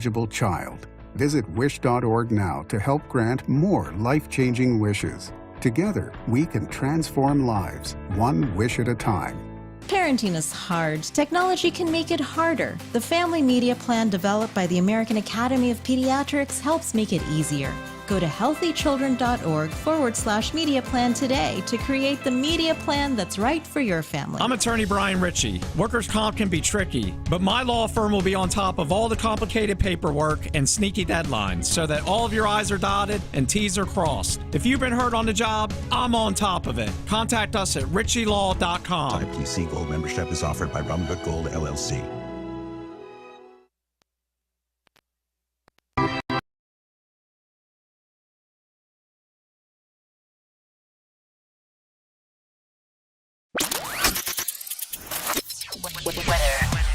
eligible child. Visit wish.org now to help grant more life-changing wishes. Together, we can transform lives, one wish at a time. Parenting is hard. Technology can make it harder. The Family Media Plan developed by the American Academy of Pediatrics helps make it easier. Go to healthychildren.org/media plan today to create the media plan that's right for your family. I'm attorney Brian Ritchie. Workers' comp can be tricky, but my law firm will be on top of all the complicated paperwork and sneaky deadlines so that all of your I's are dotted and T's are crossed. If you've been hurt on the job, I'm on top of it. Contact us at ritchielaw.com. Type TC Gold membership is offered by Robinhood Gold, LLC.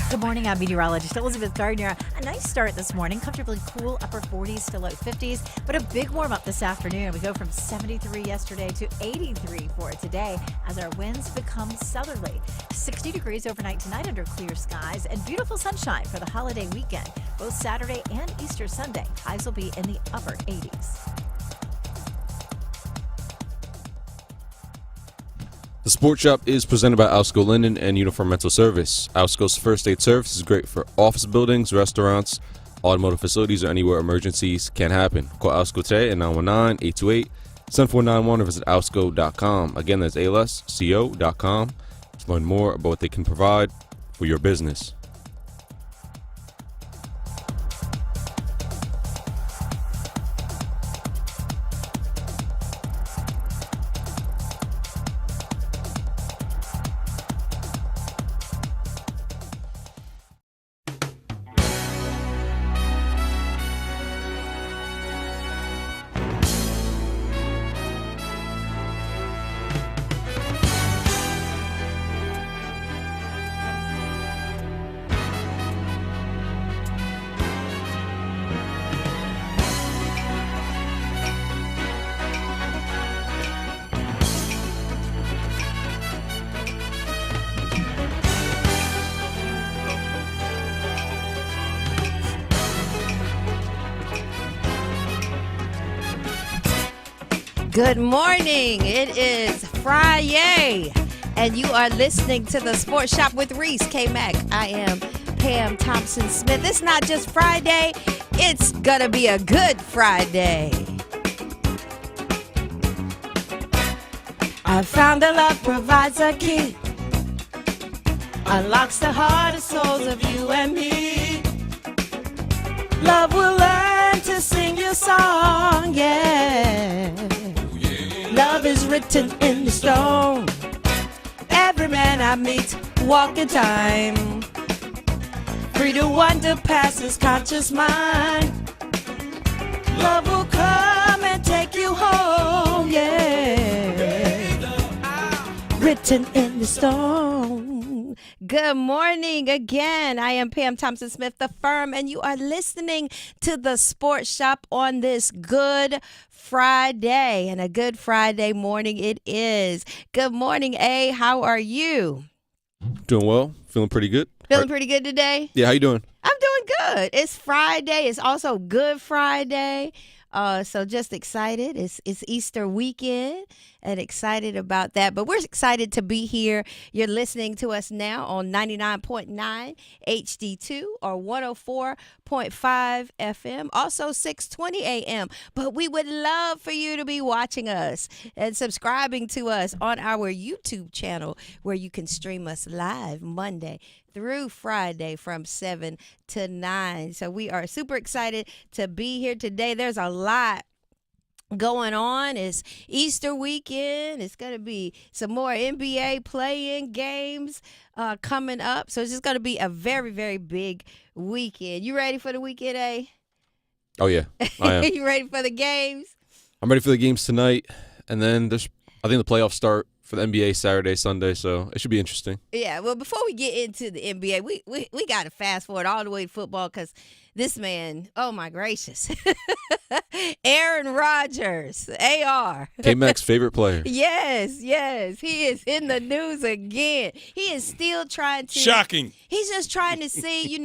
Good morning, I'm meteorologist Elizabeth Gardner. A nice start this morning, comfortably cool, upper 40s to low 50s, but a big warm up this afternoon. We go from 73 yesterday to 83 for today as our winds become southerly. 60 degrees overnight tonight under clear skies and beautiful sunshine for the holiday weekend, both Saturday and Easter Sunday. Highs will be in the upper 80s. The Sports Shop is presented by Alsco Linen and Uniform Rental Service. Alsco's first aid service is great for office buildings, restaurants, automotive facilities, or anywhere emergencies can happen. Call Alsco today at 919-828-7491 or visit alsco.com. Again, that's alsco.com to learn more about what they can provide for your business. Good morning. It is Friday, and you are listening to the Sports Shop with Reese, Kmac. I am Pam Thompson-Smith. It's not just Friday, it's gonna be a good Friday. I found that love provides a key, unlocks the heart and souls of you and me. Love will learn to sing your song, yeah. Love is written in the stone. Every man I meet, walk in time. Free to wander past his conscious mind. Love will come and take you home, yeah. Written in the stone. Good morning again. I am Pam Thompson-Smith, the firm, and you are listening to the Sports Shop on this Good Friday, and a good Friday morning it is. Good morning, A. How are you? Doing well. Feeling pretty good. Feeling pretty good today? Yeah, how you doing? I'm doing good. It's Friday. It's also Good Friday. So just excited. It's Easter weekend and excited about that. But we're excited to be here. You're listening to us now on 99.9 HD2 or 104.5 FM, also 620 AM. But we would love for you to be watching us and subscribing to us on our YouTube channel where you can stream us live Monday through Friday from 7 to 9. So we are super excited to be here today. There's a lot going on. It's Easter weekend. It's going to be some more NBA playing games coming up. So it's just going to be a very, very big weekend. You ready for the weekend, A? Oh, yeah, I am. You ready for the games? I'm ready for the games tonight. And then I think the playoffs start for the NBA Saturday, Sunday, so it should be interesting. Yeah, well, before we get into the NBA, we got to fast forward all the way to football because this man, oh my gracious. Aaron Rodgers, AR. Kmac's favorite player. Yes. He is in the news again. He is still trying to. Shocking. He's just trying to see,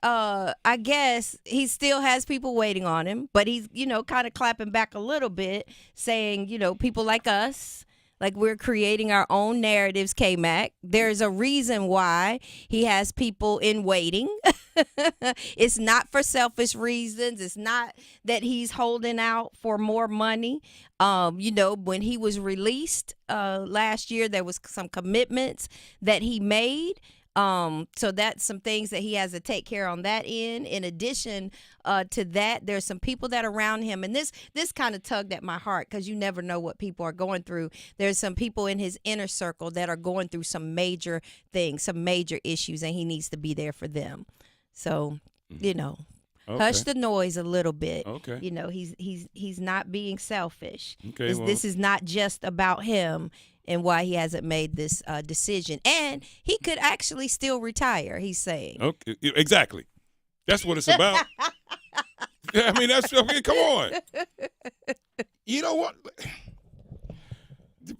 I guess he still has people waiting on him, but he's, kind of clapping back a little bit, saying, people like us, like we're creating our own narratives, Kmac. There's a reason why he has people in waiting. It's not for selfish reasons. It's not that he's holding out for more money. When he was released last year, there was some commitments that he made. So that's some things that he has to take care on that end. In addition to that, there's some people that are around him, and this kind of tugged at my heart because you never know what people are going through. There's some people in his inner circle that are going through some major things, some major issues, and he needs to be there for them. So, hush the noise a little bit. Okay. He's not being selfish. Okay. This is not just about him and why he hasn't made this decision. And he could actually still retire, he's saying. Okay. Exactly. That's what it's about. I mean, come on. You know what?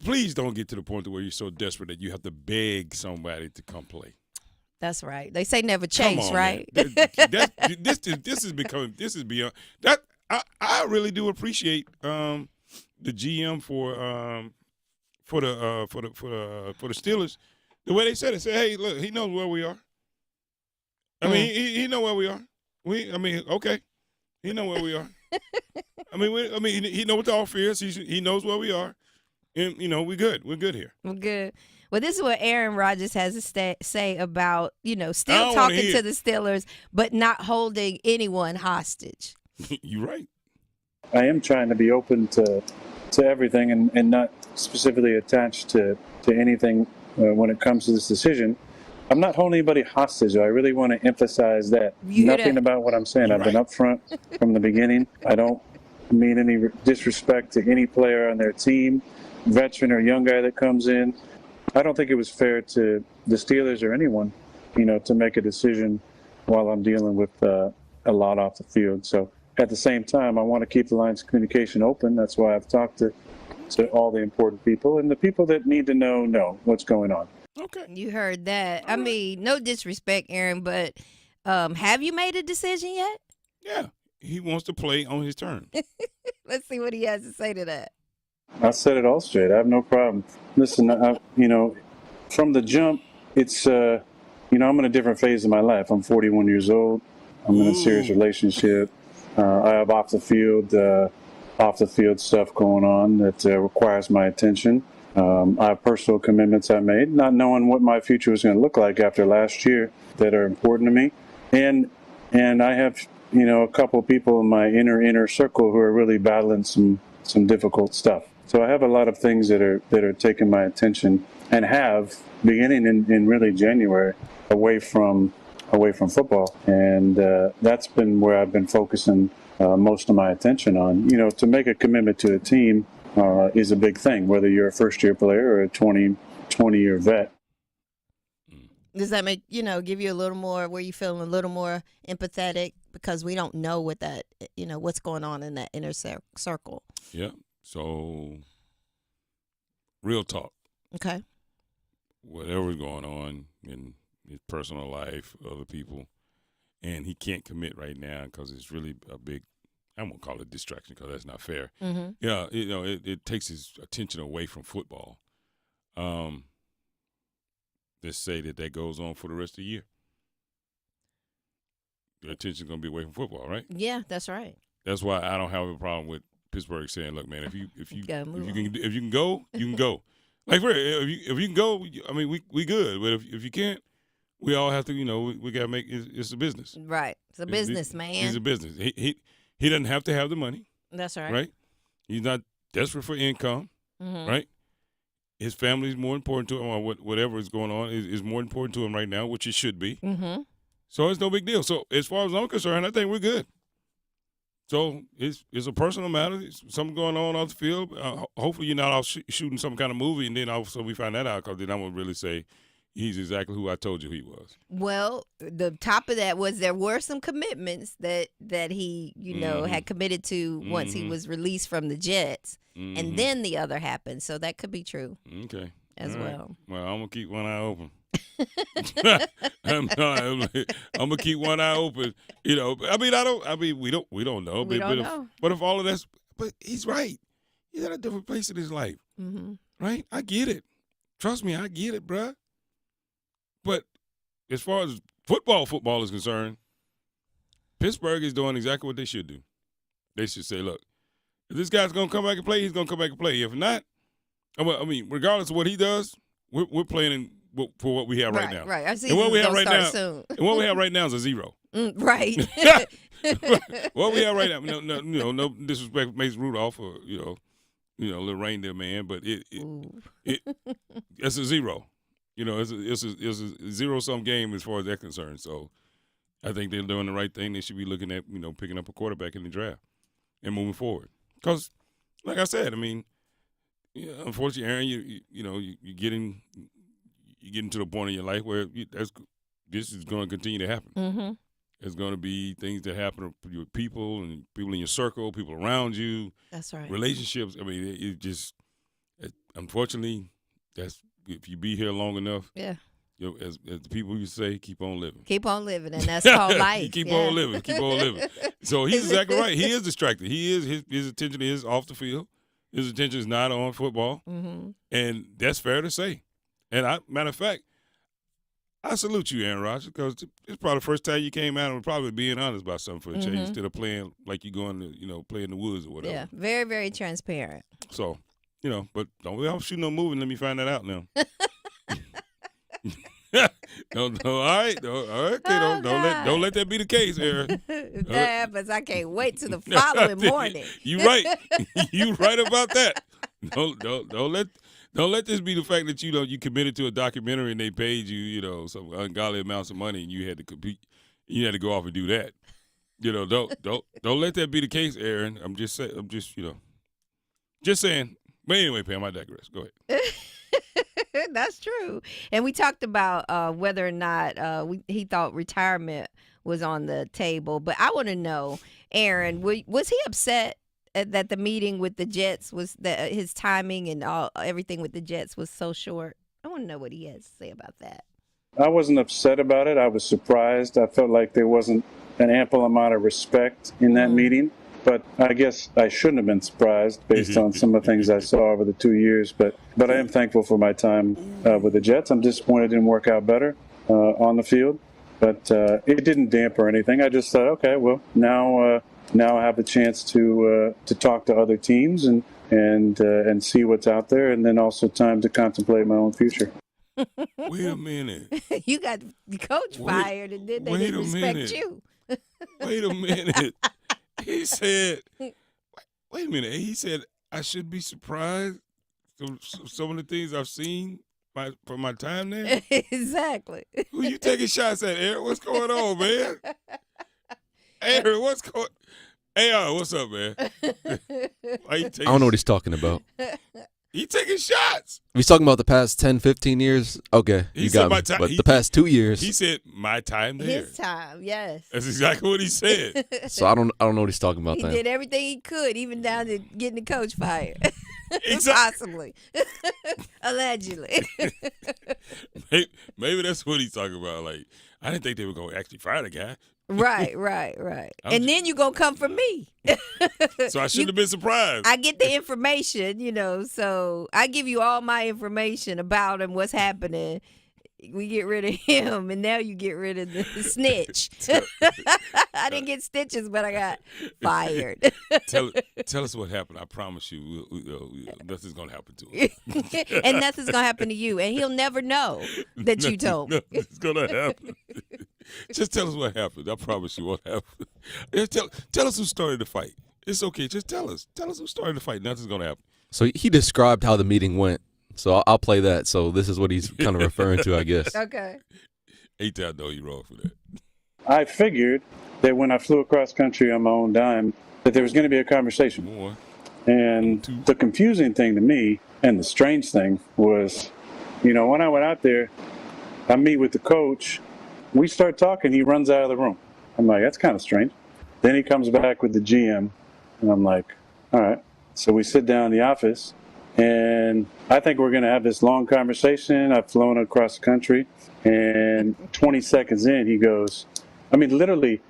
Please don't get to the point where you're so desperate that you have to beg somebody to come play. That's right. They say never chase, right? This is beyond that. I really do appreciate the GM for the Steelers, the way they said it. Say, hey, look, he knows where we are. I mean, he know where we are. Okay, he know where we are. He know what the offer is. He knows where we are, and we're good. We're good here. We're good. Well, this is what Aaron Rodgers has to say about, still talking to the Steelers, but not holding anyone hostage. You're right. I am trying to be open to everything and not specifically attached to anything when it comes to this decision. I'm not holding anybody hostage, though. I really want to emphasize that. Nothing about what I'm saying. I've been upfront from the beginning. I don't mean any disrespect to any player on their team, veteran or young guy that comes in. I don't think it was fair to the Steelers or anyone, to make a decision while I'm dealing with a lot off the field. So at the same time, I want to keep the lines of communication open. That's why I've talked to all the important people, and the people that need to know what's going on. Okay. You heard that. I mean, no disrespect, Aaron, but have you made a decision yet? Yeah. He wants to play on his terms. Let's see what he has to say to that. I said it all straight. I have no problem. Listen, from the jump, it's, I'm in a different phase of my life. I'm 41 years old. I'm in a serious relationship. I have off the field stuff going on that requires my attention. I have personal commitments I made, not knowing what my future was going to look like after last year that are important to me. And I have, a couple of people in my inner circle who are really battling some difficult stuff. So I have a lot of things that are taking my attention and have beginning in really January away from football, and that's been where I've been focusing most of my attention on. To make a commitment to a team is a big thing, whether you're a first-year player or a 20-year vet. Does that make, give you a little more, where you feeling a little more empathetic, because we don't know what that, what's going on in that inner circle? Yeah. So, real talk. Okay. Whatever's going on in his personal life, other people, and he can't commit right now because it's really a big, I won't call it distraction because that's not fair. Mm-hmm. Yeah, it takes his attention away from football. Let's say that goes on for the rest of the year. Your attention's going to be away from football, right? Yeah, that's right. That's why I don't have a problem with Pittsburgh saying, "Look, man, if you can go, you can go." Like, if you can go, I mean, we good. But if you can't, we all have to. We got to make it's a business. Right, it's a business, man. It's a business. He doesn't have to have the money. That's right. Right. He's not desperate for income. Mm-hmm. Right. His family is more important to him, or whatever is going on is more important to him right now, which it should be. Mm-hmm. So it's no big deal. So as far as I'm concerned, I think we're good. So it's a personal matter. It's something going on off the field. Hopefully you're not out shooting some kind of movie, and then also we find that out, because then I would really say, he's exactly who I told you he was. Well, the top of that was there were some commitments that he, had committed to once he was released from the Jets, and then the other happened. So that could be true. Okay. As All right. well. Well, I'm gonna keep one eye open. I'm gonna keep one eye open. We don't know. We don't know. But if all of that's, but he's right. He's at a different place in his life, right? I get it. Trust me, I get it, bruh. But as far as football is concerned, Pittsburgh is doing exactly what they should do. They should say, look, if this guy's gonna come back and play, he's gonna come back and play. If not, regardless of what he does, we're playing for what we have right now. Right. Our And what we have right now, soon. and what we have right now is a zero. Right. What we have right now, no disrespect, Mason Rudolph or little reindeer man, but it's a zero. It's a zero-sum game as far as that's concerned. So I think they're doing the right thing. They should be looking at picking up a quarterback in the draft and moving forward. Because, like I said, unfortunately, Aaron, you're getting to the point in your life where this is going to continue to happen. Mm-hmm. There's going to be things that happen with people and people in your circle, people around you. That's right. Relationships. Unfortunately, that's if you be here long enough. Yeah. As the people used to say, keep on living. Keep on living, and that's called life. Keep on living. So he's exactly right. He is distracted. His attention is off the field. His attention is not on football, and that's fair to say. And matter of fact, I salute you, Aaron Rodgers, because it's probably the first time you came out and probably being honest about something for a change instead of playing like you're going to play in the woods or whatever. Yeah, very, very transparent. So, but don't shoot no movie. Let me find that out now. All right. Don't let that be the case, Aaron. If that happens, I can't wait till the following morning. You right. You right about that. Don't let this be the fact that you committed to a documentary and they paid you some ungodly amounts of money and you had to compete. You had to go off and do that. Don't let that be the case, Aaron. I'm just saying. But anyway, Pam, I digress. Go ahead. That's true. And we talked about whether or not he thought retirement was on the table. But I want to know, Aaron, was he upset that the meeting with the Jets was that his timing and everything with the Jets was so short? I want to know what he has to say about that. I wasn't upset about it. I was surprised. I felt like there wasn't an ample amount of respect in that meeting. But I guess I shouldn't have been surprised based on some of the things I saw over the 2 years. But I am thankful for my time with the Jets. I'm disappointed it didn't work out better on the field. But it didn't damper anything. I just thought, okay, well, now I have the chance to talk to other teams and see what's out there, and then also time to contemplate my own future. Wait a minute. You got the coach fired, and then they didn't respect you. Wait a minute. He said, wait a minute. He said, I should be surprised from some of the things I've seen from my time there. Exactly. Who you taking shots at, Aaron? What's going on, man? Aaron, what's going on? Hey, what's up, man? I don't know what he's talking about. He taking shots. He's talking about the past 10, 15 years. Okay, you got me. But the past 2 years. He said my time there. His time, yes. That's exactly what he said. So I don't know what he's talking about. He then. did everything he could, even down to getting the coach fired. Exactly. Possibly. Allegedly. Maybe that's what he's talking about. Like, I didn't think they were going to actually fire the guy. Right. And then you going to come for me. So I shouldn't have been surprised. I get the information, so I give you all my information about him, what's happening. We get rid of him, and now you get rid of the snitch. I didn't get stitches, but I got fired. Tell us what happened. I promise you, nothing's going to happen to him. And nothing's going to happen to you, and he'll never know that you told me. Nothing's going to happen. Just tell us what happened. I promise you what happened. Tell us who started the fight. It's okay. Just tell us. Tell us who started the fight. Nothing's going to happen. So he described how the meeting went. So I'll play that. So this is what he's kind of referring to, I guess. Okay. Ain't that know you wrong for that? I figured that when I flew across country on my own dime, that there was going to be a conversation. One. And the confusing thing to me and the strange thing was, when I went out there, I meet with the coach. We start talking. He runs out of the room. I'm like, that's kind of strange. Then he comes back with the GM, and I'm like, all right. So we sit down in the office, and I think we're going to have this long conversation. I've flown across the country, and 20 seconds in, he goes, I mean, literally,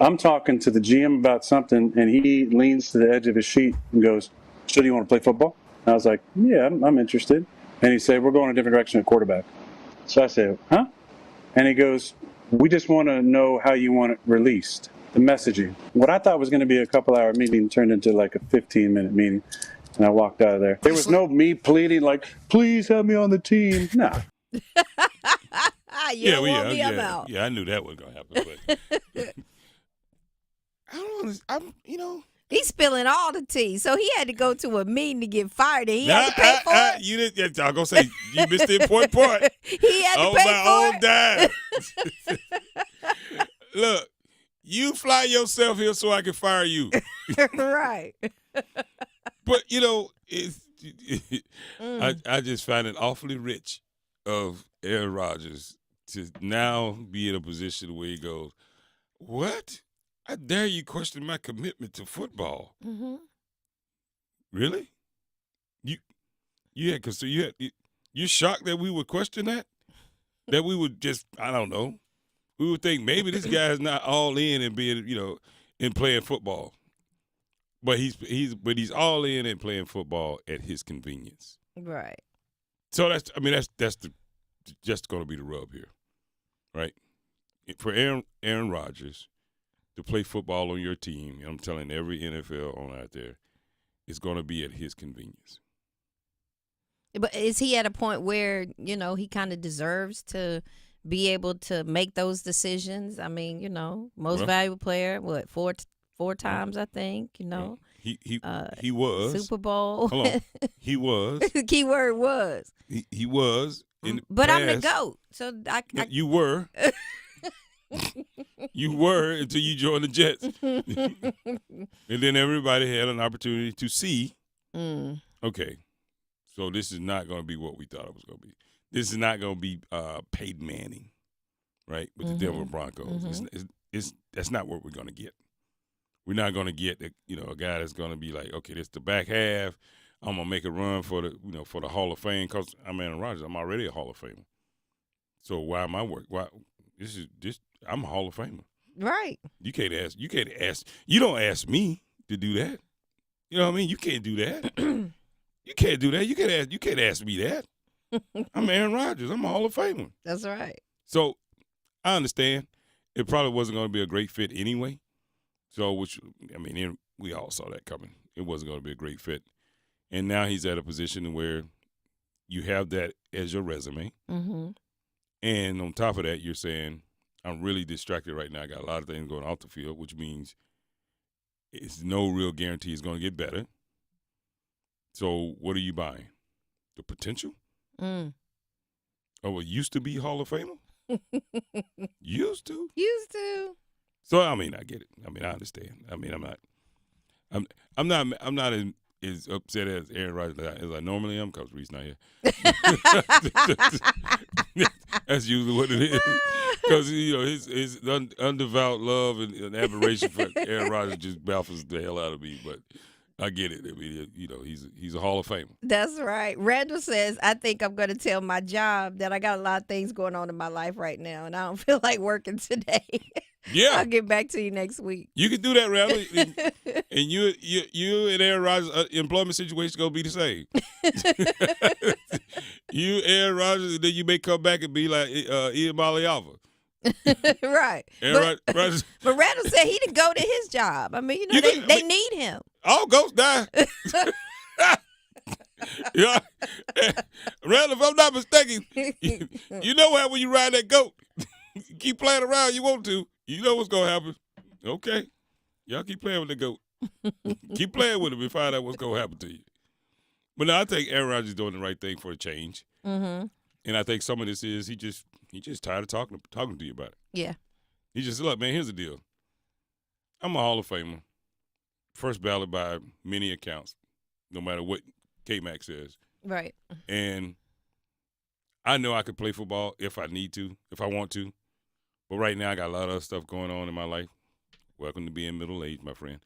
I'm talking to the GM about something, and he leans to the edge of his sheet and goes, so do you want to play football? And I was like, yeah, I'm interested. And he said, we're going a different direction at quarterback. So I said, huh? And he goes, we just want to know how you want it released, the messaging. What I thought was going to be a couple-hour meeting turned into like a 15-minute meeting, and I walked out of there. There was no me pleading like, please have me on the team. No. I'm out. Yeah, I knew that was going to happen. But I don't understand. He's spilling all the tea. So he had to go to a meeting to get fired, and he had to pay for it. You didn't. I'm going to say, you missed the important part. He had to pay for my own dime. Look, you fly yourself here so I can fire you. Right. But, I just find it awfully rich of Aaron Rodgers to now be in a position where he goes, what? I dare you question my commitment to football. Mm-hmm. Really? You're shocked that we would question that? That we would just, I don't know. We would think maybe this guy is not all in and being, in playing football. But he's all in and playing football at his convenience. Right. So that's just going to be the rub here, right? For Aaron Rodgers to play football on your team, and I'm telling every NFL owner out there, it's going to be at his convenience. But is he at a point where, he kind of deserves to be able to make those decisions? I mean, most valuable player, four times, I think, He was. Super Bowl. Hold on. He was. The key word was. He was. But I'm the GOAT. So You were. You were until you joined the Jets. And then everybody had an opportunity to see, okay, so this is not going to be what we thought it was going to be. This is not going to be Peyton Manning, right, with the Denver Broncos. That's not what we're going to get. We're not going to get a guy that's going to be like, okay, this is the back half. I'm going to make a run for the Hall of Fame because I'm Aaron Rodgers. I'm already a Hall of Famer. So why am I working? Why I'm a Hall of Famer. Right. You can't ask. You don't ask me to do that. You know what I mean? You can't do that. You can't do that. You can't ask me that. I'm Aaron Rodgers. I'm a Hall of Famer. That's right. So I understand. It probably wasn't going to be a great fit anyway. So, we all saw that coming. It wasn't going to be a great fit. And now he's at a position where you have that as your resume. Mm-hmm. And on top of that, you're saying, I'm really distracted right now. I got a lot of things going off the field, which means it's no real guarantee it's going to get better. So what are you buying? The potential? Mm. Oh, it used to be Hall of Famer? Used to? Used to. So, I get it. I understand. I'm not as upset as Aaron Rodgers as I normally am because Reese not here. That's usually what it is. Because his undevout love and admiration for Aaron Rodgers just baffles the hell out of me. But I get it. He's a Hall of Famer. That's right. Randall says, I think I'm going to tell my job that I got a lot of things going on in my life right now, and I don't feel like working today. Yeah. I'll get back to you next week. You can do that, Randall. And you and Aaron Rodgers' employment situation going to be the same. You, Aaron Rodgers, and then you may come back and be like Ian Maliava. Right. Rodgers. But Randall said he didn't go to his job. They need him. All ghosts die. Yeah. Randall, if I'm not mistaken, you know what when you ride that goat. Keep playing around, you want to. You know what's going to happen. Okay. Y'all keep playing with the goat. Keep playing with him and find out what's going to happen to you. But no, I think Aaron Rodgers is doing the right thing for a change. Mm-hmm. And I think some of this is he just tired of talking to you about it. Yeah. He just, look, man, here's the deal. I'm a Hall of Famer. First ballot by many accounts, no matter what Kmac says. Right. And I know I could play football if I need to, if I want to. But right now I got a lot of other stuff going on in my life. Welcome to being middle age, my friend.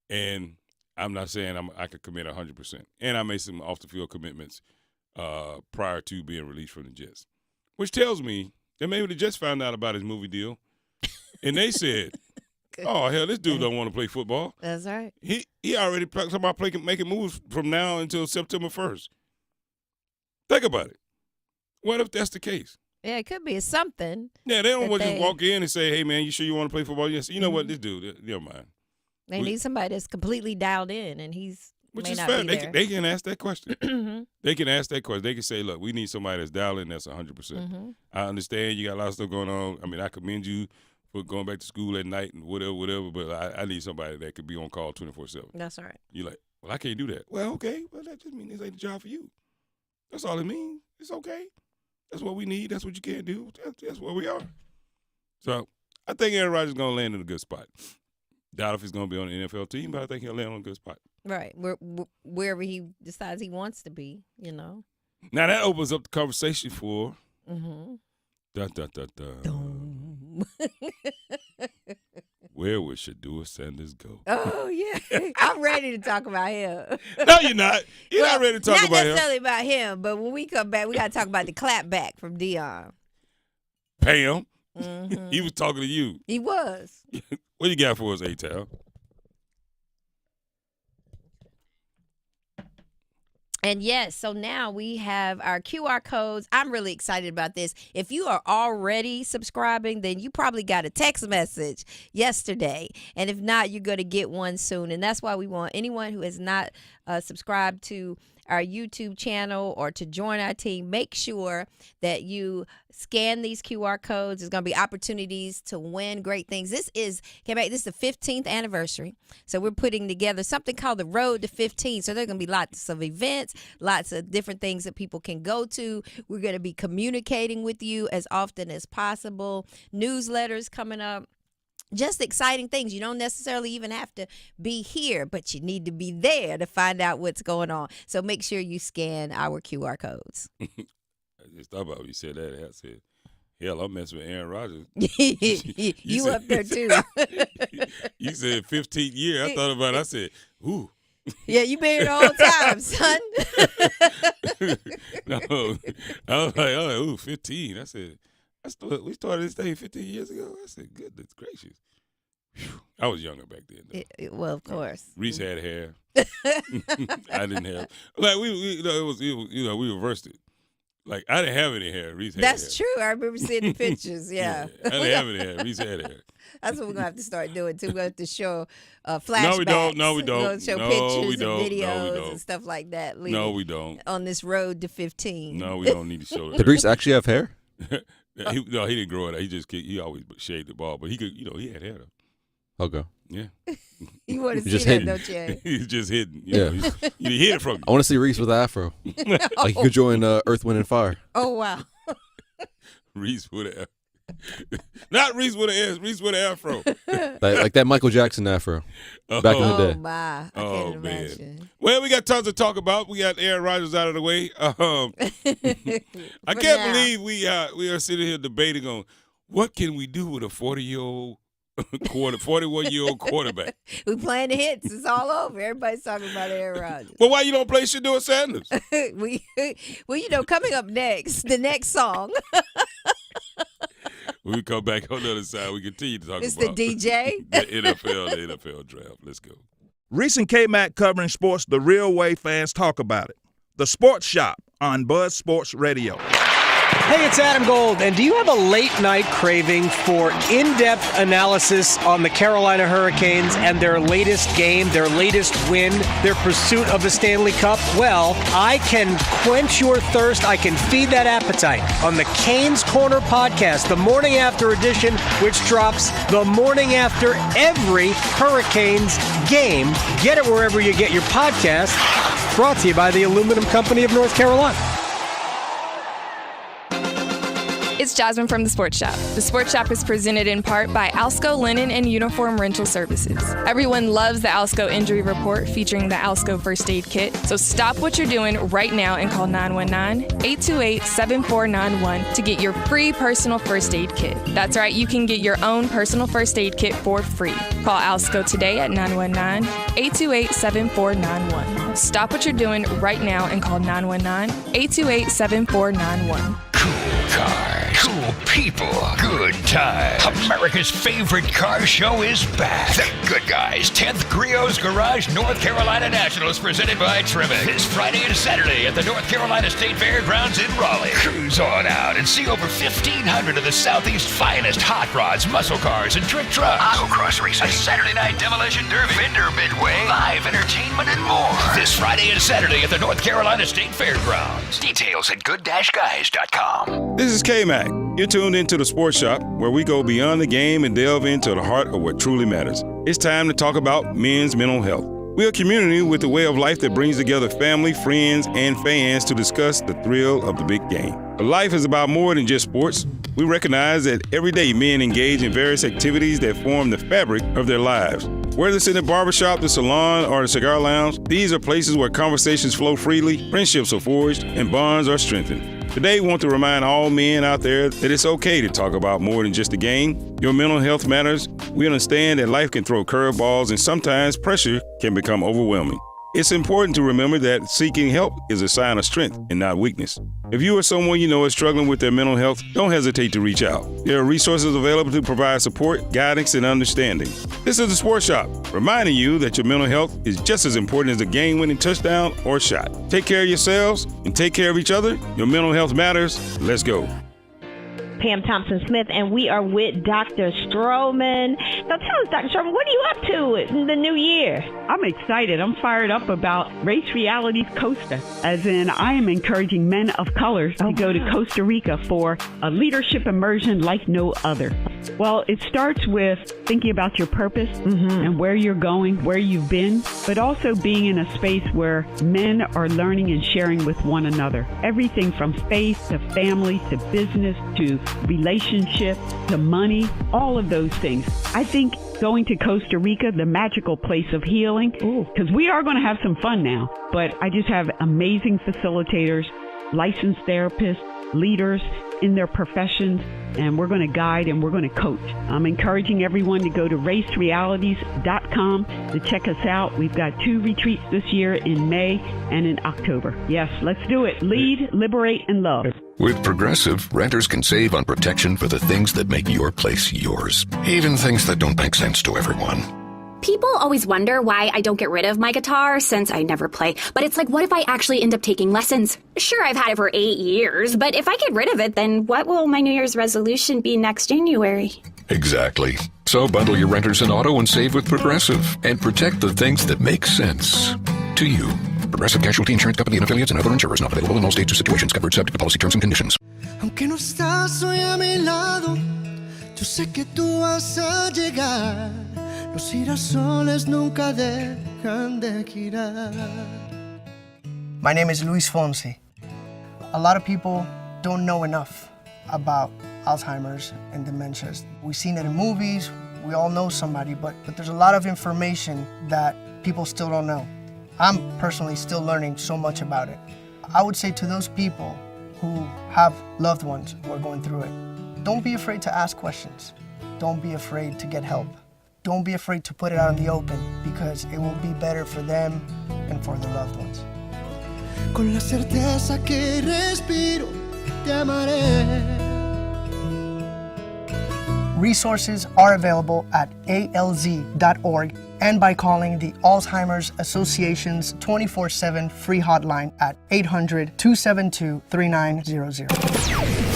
And I'm not saying I could commit 100%. And I made some off-the-field commitments prior to being released from the Jets, which tells me that maybe the Jets found out about his movie deal, and they said, "Oh hell, this dude don't want to play football." That's right. He already talking about making moves from now until September 1st. Think about it. What if that's the case? Yeah, it could be something. Yeah, they don't want to just walk in and say, "Hey man, you sure you want to play football?" Yes. You know what? This dude, never mind. They need somebody that's completely dialed in, and Which may is not fair. be there. They can ask that question. They can ask that question. They can say, look, we need somebody that's dialed in that's 100%. I understand you got a lot of stuff going on. I mean, I commend you for going back to school at night and whatever, but I need somebody that could be on call 24/7. That's right. You're like, well, I can't do that. Well, okay. Well, that just means this ain't the job for you. That's all it means. It's okay. That's what we need. That's what you can't do. That's where we are. So I think Aaron Rodgers is going to land in a good spot. Doubt if he's going to be on the NFL team, but I think he'll land on a good spot. Right. Wherever he decides he wants to be, you know. Now, that opens up the conversation for where would Shedeur Sanders go? Oh, yeah. I'm ready to talk about him. No, you're not. You're not ready to talk about him. Not necessarily about him, but when we come back, we got to talk about the clapback from Dion. Pam. He was talking to you. He was. What you got for us, A-Town? And yes, so now we have our QR codes. I'm really excited about this. If you are already subscribing, then you probably got a text message yesterday. And if not, you're going to get one soon. And that's why we want anyone who has not subscribed to our YouTube channel or to join our team, make sure that you scan these QR codes. There's going to be opportunities to win great things. This is the 15th anniversary. So we're putting together something called the Road to 15. So there's going to be lots of events, lots of different things that people can go to. We're going to be communicating with you as often as possible. Newsletters coming up. Just exciting things. You don't necessarily even have to be here, but you need to be there to find out what's going on. So make sure you scan our QR codes. I just thought about when you said that. I said, hell, I'm messing with Aaron Rodgers. you said, up there, too. You said 15th year. I thought about it. I said, ooh. Yeah, you been here the whole time, son. No, I was like, ooh, 15. I said, we started this thing 15 years ago. I said, goodness gracious. Whew. I was younger back then, though. Well, of course. Reese had hair. I didn't have. Like we we reversed it. Like I didn't have any hair. Reese had hair. That's true. I remember seeing the pictures. Yeah. I didn't have any hair. Reese had hair. That's what we're gonna have to start doing too. We have to show flashbacks. No, we don't. No, we don't. We're gonna show No, pictures we don't. and videos No, we don't. and stuff like that. No, we don't. On this road to 15. No, we don't need to show that. Did Reese actually have hair? He didn't grow it out. He always shaved the ball, but he could. He had hair though. Okay. Yeah. You want to see just that, hidden. don't you? He's just hidden. Yeah. He hid it from you. I want to see Reese with an afro. Like he could join Earth, Wind, and Fire. Oh, wow. Reese with an not Reese with an S. Reese with an afro. Like that Michael Jackson afro back in the day. Oh, my. I can't imagine. Well, we got tons to talk about. We got Aaron Rodgers out of the way. I can't believe we are sitting here debating on what can we do with a 41-year-old quarterback. We playing the hits. It's all over. Everybody's talking about Aaron Rodgers. Well, why you don't play Shedeur Sanders? Well, coming up next, the next song. When we come back on the other side, we continue to talk It's about the DJ. the NFL draft. Let's go. Reese and Kmac covering sports the real way fans talk about it. The Sports Shop on Buzz Sports Radio. Hey, it's Adam Gold, and do you have a late-night craving for in-depth analysis on the Carolina Hurricanes and their latest game, their latest win, their pursuit of the Stanley Cup? Well, I can quench your thirst. I can feed that appetite on the Canes Corner podcast, the morning after edition, which drops the morning after every Hurricanes game. Get it wherever you get your podcast. Brought to you by the Aluminum Company of North Carolina. It's Jasmine from the Sports Shop. The Sports Shop is presented in part by Alsco Linen and Uniform Rental Services. Everyone loves the Alsco Injury Report featuring the Alsco First Aid Kit. So stop what you're doing right now and call 919-828-7491 to get your free personal first aid kit. That's right, you can get your own personal first aid kit for free. Call Alsco today at 919-828-7491. Stop what you're doing right now and call 919-828-7491. Cool cars, cool people, good times. America's favorite car show is back. The Good Guys 10th Griot's Garage North Carolina Nationals presented by Tremec. This Friday and Saturday at the North Carolina State Fairgrounds in Raleigh. Cruise on out and see over 1,500 of the Southeast's finest hot rods, muscle cars, and trick trucks. Autocross racing, a Saturday night demolition derby, vendor midway, live entertainment, and more. This Friday and Saturday at the North Carolina State Fairgrounds. Details at good-guys.com. This is Kmac. You're tuned into the Sports Shop, where we go beyond the game and delve into the heart of what truly matters. It's time to talk about men's mental health. We're a community with a way of life that brings together family, friends, and fans to discuss the thrill of the big game. But life is about more than just sports. We recognize that every day men engage in various activities that form the fabric of their lives. Whether it's in the barbershop, the salon, or the cigar lounge, these are places where conversations flow freely, friendships are forged, and bonds are strengthened. Today, we want to remind all men out there that it's okay to talk about more than just the game. Your mental health matters. We understand that life can throw curveballs and sometimes pressure can become overwhelming. It's important to remember that seeking help is a sign of strength and not weakness. If you or someone you know is struggling with their mental health, don't hesitate to reach out. There are resources available to provide support, guidance, and understanding. This is the Sports Shop, reminding you that your mental health is just as important as a game-winning touchdown or shot. Take care of yourselves and take care of each other. Your mental health matters. Let's go. Pam Thompson-Smith, and we are with Dr. Stroman. So tell us, Dr. Stroman, what are you up to in the new year? I'm excited. I'm fired up about Race Realities Costa, as in I am encouraging men of color to go to Costa Rica for a leadership immersion like no other. Well, it starts with thinking about your purpose and where you're going, where you've been, but also being in a space where men are learning and sharing with one another. Everything from faith to family to business to relationship to money, all of those things. I think going to Costa Rica, the magical place of healing, because we are going to have some fun now, but I just have amazing facilitators, licensed therapists, leaders in their professions, and we're going to guide and we're going to coach. I'm encouraging everyone to go to racerealities.com to check us out. We've got 2 retreats this year in May and in October. Yes, let's do it. Lead, liberate, and love. With Progressive, renters can save on protection for the things that make your place yours, even things that don't make sense to everyone. People always wonder why I don't get rid of my guitar since I never play. But it's like, what if I actually end up taking lessons? Sure, I've had it for 8 years, but if I get rid of it, then what will my New Year's resolution be next January? Exactly. So bundle your renters and auto and save with Progressive and protect the things that make sense to you. Progressive Casualty Insurance Company and affiliates and other insurers not available in all states or situations, covered subject to policy terms and conditions. Aunque no estás hoy a mi lado, yo sé que tú vas a llegar. Los girasoles nunca dejan de girar. My name is Luis Fonsi. A lot of people don't know enough about Alzheimer's and dementias. We've seen it in movies, we all know somebody, but there's a lot of information that people still don't know. I'm personally still learning so much about it. I would say to those people who have loved ones who are going through it, don't be afraid to ask questions. Don't be afraid to get help. Don't be afraid to put it out in the open, because it will be better for them and for their loved ones. Con la certeza que respiro, te amaré. Resources are available at alz.org and by calling the Alzheimer's Association's 24/7 free hotline at 800-272-3900.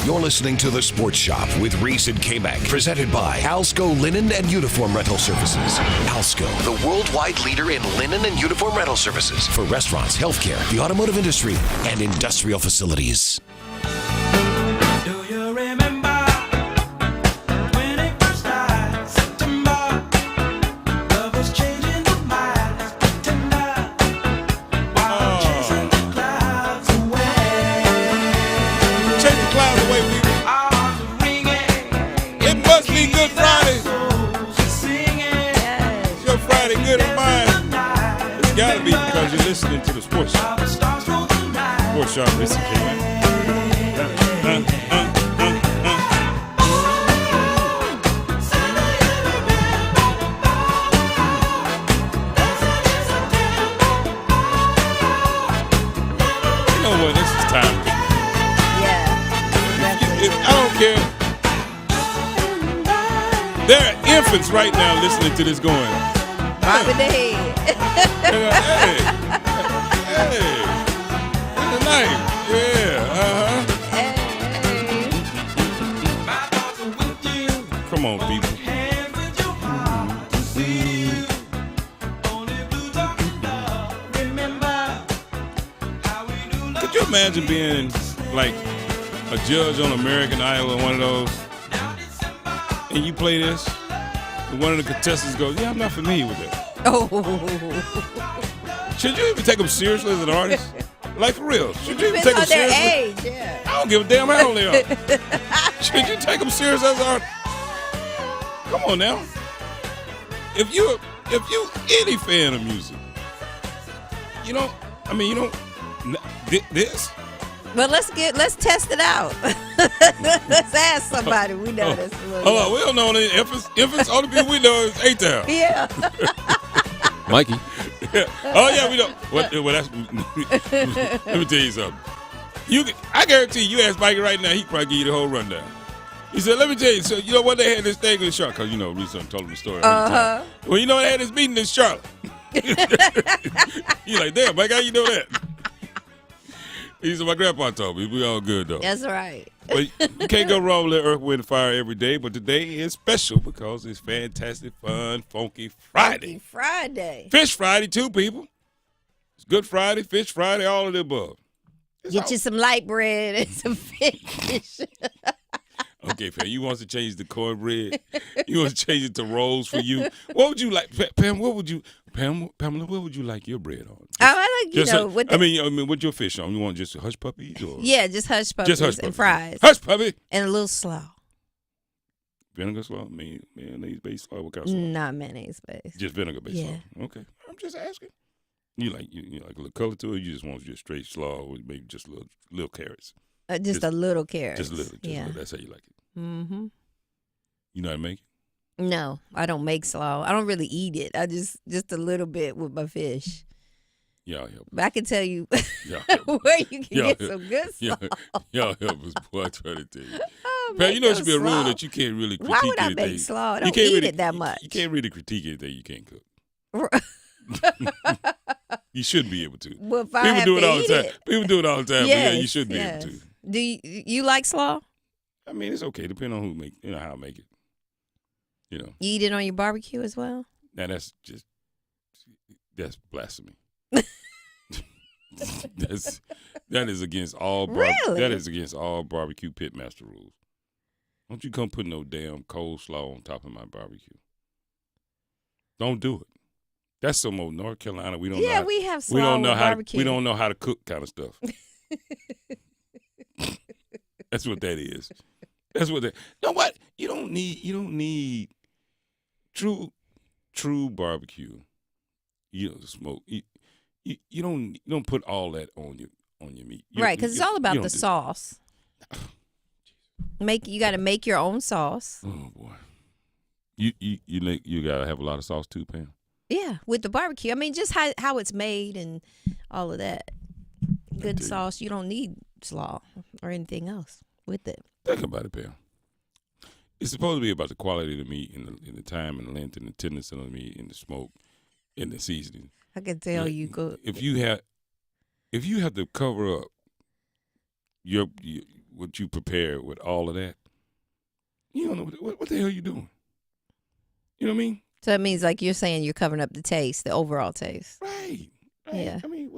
You're listening to The Sports Shop with Reese and Kmac, presented by Alsco Linen and Uniform Rental Services. Alsco, the worldwide leader in linen and uniform rental services for restaurants, healthcare, the automotive industry, and industrial facilities. Do you remember? Friday, good and fine. It's got to be because you're listening to the Sports Shop. Sports Shop, Reese and Kmac. You know what? This is time. I don't care. There are infants right now listening to this going. Bobbing the head. Hey. Tonight. Yeah. Come on, people. Could you imagine being like a judge on American Idol or one of those, and you play this, and one of the contestants goes, "Yeah, I'm not familiar with that." Oh. Should you even take them seriously as an artist? Like, for real. Should you even Depends take them on their seriously? age, yeah. I don't give a damn how old they are. Should you take them serious as an artist? Come on now. If you any fan of music, this. Well, let's test it out. Let's ask somebody we know this. Hold on, we don't know any infants. Only people we know is A-Town. Yeah. Mikey. Yeah. Oh yeah, we know. Well, that's. Let me tell you something. I guarantee you ask Mikey right now, he probably give you the whole rundown. He said, "Let me tell you. So you know what, they had this thing in Charlotte, because Reese told him the story. Uh-huh. Well, they had this meeting in Charlotte. He's like, damn, Mike, how you know that? He said, my grandpa told me. We all good, though. That's right. But you can't go wrong with Earth, Wind, and Fire every day, but today is special because it's fantastic, fun, funky Friday. Friday. Fish Friday, too, people. It's Good Friday, Fish Friday, all of the above. Get you some light bread and some fish. Okay, Pam, you want to change the cornbread? You want to change it to rolls for you? What would you like, Pam? Pamela, what would you like your bread on? I like, what's your fish on? You want just hush puppies? Or? Yeah, just hush puppies and fries. Hush puppy. And a little slaw. Vinegar slaw? Mayonnaise-based slaw? What kind of slaw? Not mayonnaise-based. Just vinegar-based slaw? Okay, I'm just asking. You like a little color to it? You just want just straight slaw with maybe just little carrots? Just a little carrot. Just a little. That's how you like it. Mm-hmm. You know how to make it? No, I don't make slaw. I don't really eat it. I just a little bit with my fish. Y'all help. But I can tell you where you can get some good slaw. Y'all help us, boy. I try to tell you. Oh, Pam, it should be a rule that you can't really critique anything. Why would I anything. make slaw? I don't eat it that much. You can't really critique anything you can't cook. You should be able to. Well, if People do it all the time. People do it all the time. Yes, but yeah, you should be able to. Do you like slaw? I mean, it's okay, depending on how I make it. You eat it on your barbecue as well? Now that's blasphemy. that is against all that is against all barbecue pitmaster rules. Don't you come put no damn coleslaw on top of my barbecue. Don't do it. That's some old North Carolina. We don't know. We have slaw on barbecue. We don't know how to cook kind of stuff. That's what that is. That's what that. You know what? You don't need true barbecue. Smoke. You don't put all that on your meat. Right, because it's all about the sauce. You got to make your own sauce. Oh boy. You gotta have a lot of sauce too, Pam. Yeah, with the barbecue. I mean, just how it's made and all of that. Good sauce. You don't need slaw or anything else with it. Think about it, Pam. It's supposed to be about the quality of the meat and the time and the length and the tenderness of the meat and the smoke and the seasoning. I can tell you cook. If you have to cover up what you prepare with all of that, you don't know what the hell you doing. You know what I mean? So it means like you're saying you're covering up the taste, the overall taste. Right. Yeah. I mean,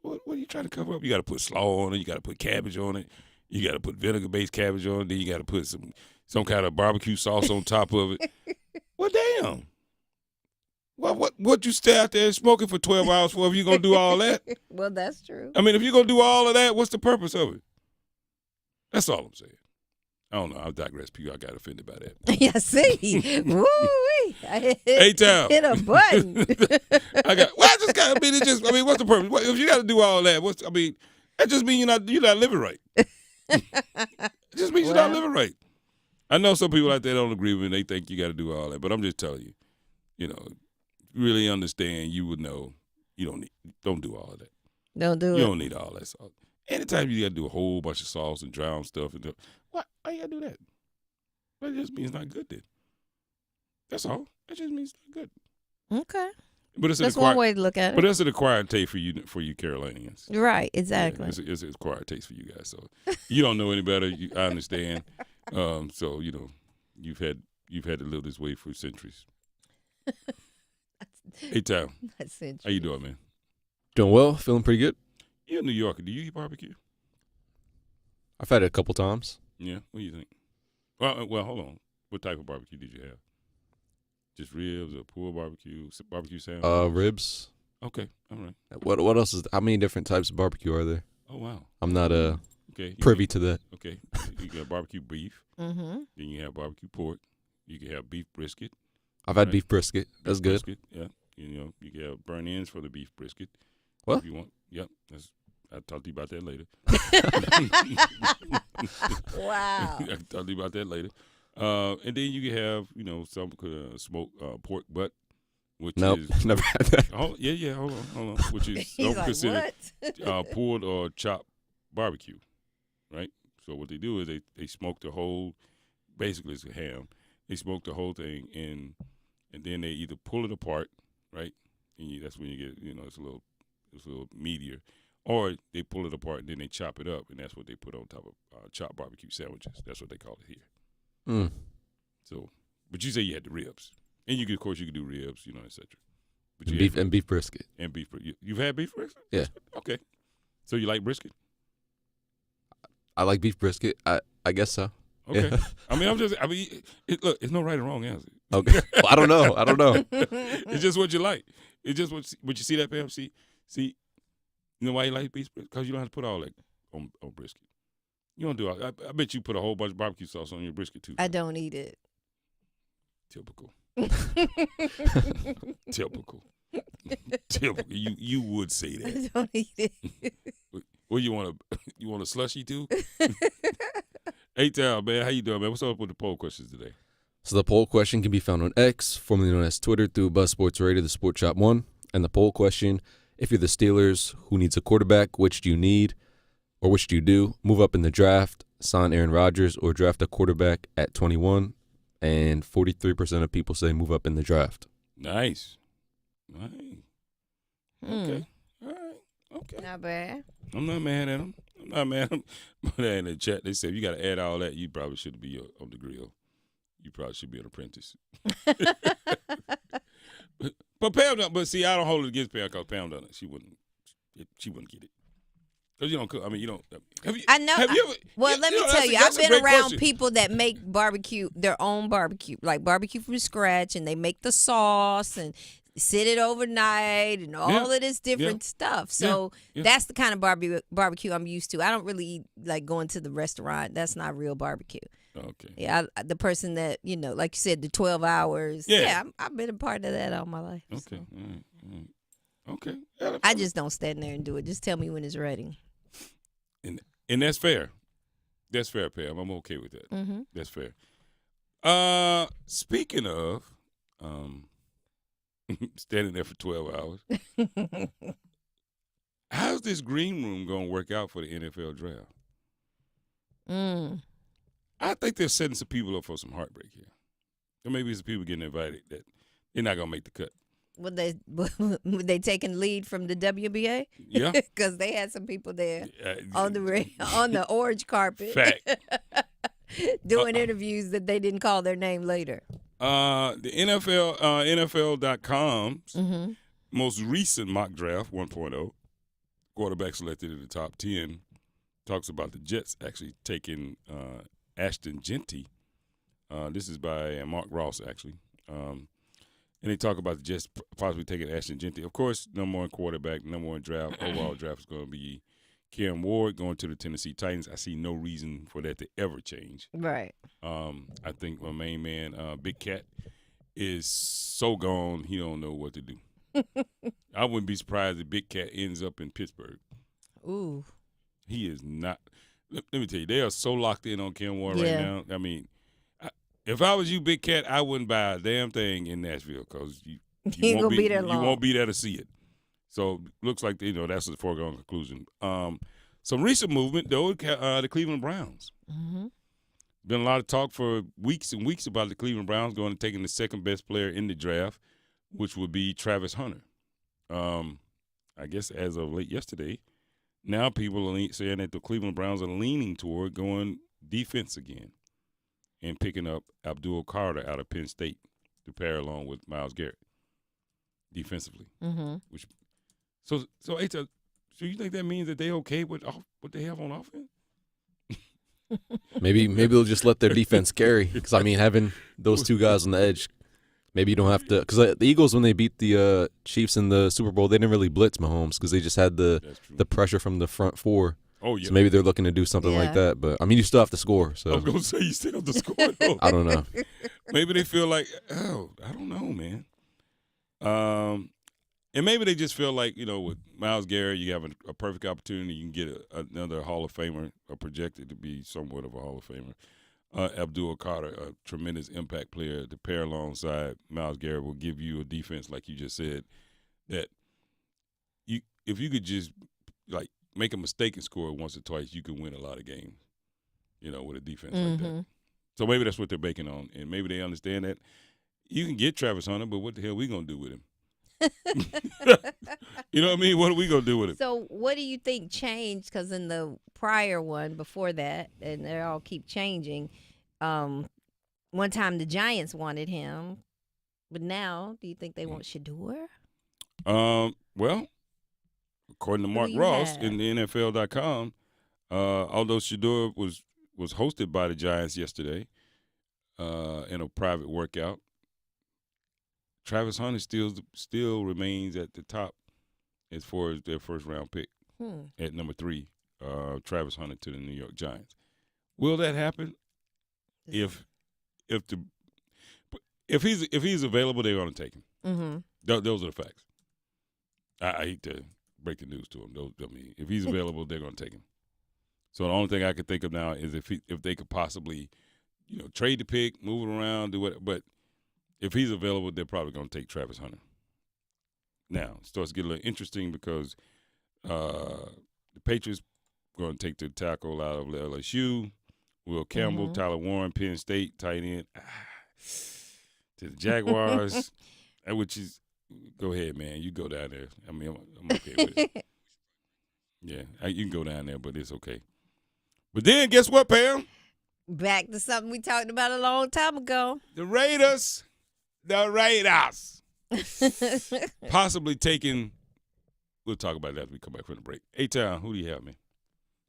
what are you trying to cover up? You got to put slaw on it. You got to put cabbage on it. You got to put vinegar-based cabbage on it. Then you got to put some kind of barbecue sauce on top of it. Well, damn. What you stay out there smoking for 12 hours for if you're going to do all that? Well, that's true. I mean, if you're going to do all of that, what's the purpose of it? That's all I'm saying. I don't know. I digress. People, I got offended by that. Yeah, see. Woo-wee. Hey, Tal. Hit a button. I just got. I mean, what's the purpose? If you got to do all that, that just means you're not living right. It just means you're not living right. I know some people out there don't agree with me. They think you got to do all that, but I'm just telling you, really understand. You would know. You don't do all of that. Don't do it. You don't need all that sauce. Anytime you got to do a whole bunch of sauce and drown stuff, why you got to do that? That just means it's not good then. That's all. That just means it's not good. Okay. But that's one way to look at it. But that's an acquired taste for you Carolinians. Right, exactly. Yeah, it's an acquired taste for you guys. So you don't know any better. I understand. So you've had to live this way for centuries. Hey, Tal. How you doing, man? Doing well. Feeling pretty good. You're a New Yorker. Do you eat barbecue? I've had it a couple times. Yeah. What do you think? Well, hold on. What type of barbecue did you have? Just ribs or pulled barbecue sandwich? Ribs. Okay. All right. What else how many different types of barbecue are there? Oh, wow. I'm not privy to that. Okay. You got barbecue beef. Mm-hmm. Then you have barbecue pork. You can have beef brisket. I've had beef brisket. That's good. Brisket, yeah. You can have burnt ends for the beef brisket. What? If you want. Yep. I'll talk to you about that later. Wow. I'll talk to you about that later. And then you can have, some smoked pork butt, which is never had that. Hold on. Which is considered pulled or chopped barbecue, right? So what they do is they smoke the whole, basically it's a ham. They smoke the whole thing and then they either pull it apart, right? And that's when you get, it's a little meatier. Or they pull it apart and then they chop it up, and that's what they put on top of chopped barbecue sandwiches. That's what they call it here. Mm. So, but you say you had the ribs, and of course you could do ribs, etc. And beef brisket. And beef. You've had beef brisket? Yeah. Okay. So you like brisket? I like beef brisket. I guess so. Okay. Yeah. Look, it's no right or wrong answer. Okay. Well, I don't know. It's just what you like. It's just what you see that, Pam. See. You know why you like beef brisket? Because you don't have to put all that on brisket. You don't do all. I bet you put a whole bunch of barbecue sauce on your brisket too. I don't eat it. Typical. Typical. You would say that. I don't eat it. Well, you want a slushy too? Hey, Tal, man, how you doing, man? What's up with the poll questions today? So the poll question can be found on X, formerly known as Twitter, through Buzz Sports Radio, the Sports Shop 1. And the poll question: if you're the Steelers, who needs a quarterback? Which do you need, or which do you do? Move up in the draft, sign Aaron Rodgers, or draft a quarterback at 21. And 43% of people say move up in the draft. Nice. Okay. All right. Okay. Not bad. I'm not mad at them. But in the chat, they said if you got to add all that, you probably shouldn't be on the grill. You probably should be an apprentice. But Pam don't. But see, I don't hold it against Pam because Pam doesn't. She wouldn't get it. Because you don't cook. I mean, you don't. I know. Have you ever? Well, let me tell you, I've been around people that make their own barbecue, like barbecue from scratch, and they make the sauce and sit it overnight and all of this different stuff. So that's the kind of barbecue I'm used to. I don't really eat like going to the restaurant. That's not real barbecue. Okay. Yeah, the person that, like you said, the 12 hours. Yeah, I've been a part of that all my life. Okay. So. All right. Okay. I just don't stand there and do it. Just tell me when it's ready. And that's fair. That's fair, Pam. I'm okay with that. Mm-hmm. That's fair. Speaking of standing there for 12 hours, how's this green room going to work out for the NFL draft? I think they're setting some people up for some heartbreak here. Or maybe some people getting invited that they're not going to make the cut. Would they taking lead from the WBA? Yeah, because they had some people there on the orange carpet, fact, doing interviews that they didn't call their name later. The NFL.com's most recent mock draft 1.0 quarterback selected in the top 10 talks about the Jets actually taking Ashton Genty. This is by Mark Ross actually. And they talk about the Jets possibly taking Ashton Genty. Of course, number one quarterback, number one draft, overall draft is going to be Cam Ward going to the Tennessee Titans. I see no reason for that to ever change. Right. I think my main man, Big Cat, is so gone he don't know what to do. I wouldn't be surprised if Big Cat ends up in Pittsburgh. Ooh. He is not. Let me tell you, they are so locked in on Cam Ward right now. I mean, if I was you, Big Cat, I wouldn't buy a damn thing in Nashville because you ain't gonna be there long. You won't be there to see it. So looks like that's a foregone conclusion. Some recent movement though, the Cleveland Browns. Mm-hmm. Been a lot of talk for weeks and weeks about the Cleveland Browns going and taking the second best player in the draft, which would be Travis Hunter. I guess as of late yesterday, now people are saying that the Cleveland Browns are leaning toward going defense again and picking up Abdul Carter out of Penn State to pair along with Myles Garrett defensively. Mm-hmm. So you think that means that they okay with what they have on offense? Maybe they'll just let their defense carry. Because, I mean, having those two guys on the edge, maybe you don't have to – because the Eagles, when they beat the Chiefs in the Super Bowl, they didn't really blitz Mahomes because they just had the pressure from the front four. Oh, yeah. So maybe they're looking to do something like that. But, I mean, you still have to score. So I was going to say you still have to score, though. I don't know. Maybe they feel like, I don't know, man. And maybe they just feel like, with Myles Garrett, you have a perfect opportunity. You can get another Hall of Famer, or projected to be somewhat of a Hall of Famer. Abdul Carter, a tremendous impact player to pair alongside Myles Garrett, will give you a defense, like you just said, that if you could just, make a mistake and score once or twice, you can win a lot of games, with a defense like that. So maybe that's what they're banking on, and maybe they understand that you can get Travis Hunter, but what the hell are we going to do with him? You know what I mean? What are we going to do with him? So what do you think changed? Because in the prior one before that, and they all keep changing, one time the Giants wanted him, but now do you think they want Shador? Well, according to Mark Ross in the NFL.com, although Shador was hosted by the Giants yesterday in a private workout, Travis Hunter still remains at the top as far as their first-round pick at number 3, Travis Hunter to the New York Giants. Will that happen? If he's available, they're going to take him. Mm-hmm. Those are the facts. I hate to break the news to him. If he's available, they're going to take him. So the only thing I can think of now is if they could possibly, trade the pick, move it around, do what, but. If he's available, they're probably going to take Travis Hunter. Now, it starts to get a little interesting because the Patriots are going to take the tackle out of LSU. Will Campbell, Tyler Warren, Penn State, tight end. To the Jaguars, which is – go ahead, man. You go down there. I mean, I'm okay with it. Yeah, you can go down there, but it's okay. But then guess what, Pam? Back to something we talked about a long time ago. The Raiders possibly taking – we'll talk about that as we come back from the break. A-Town, who do you have, man?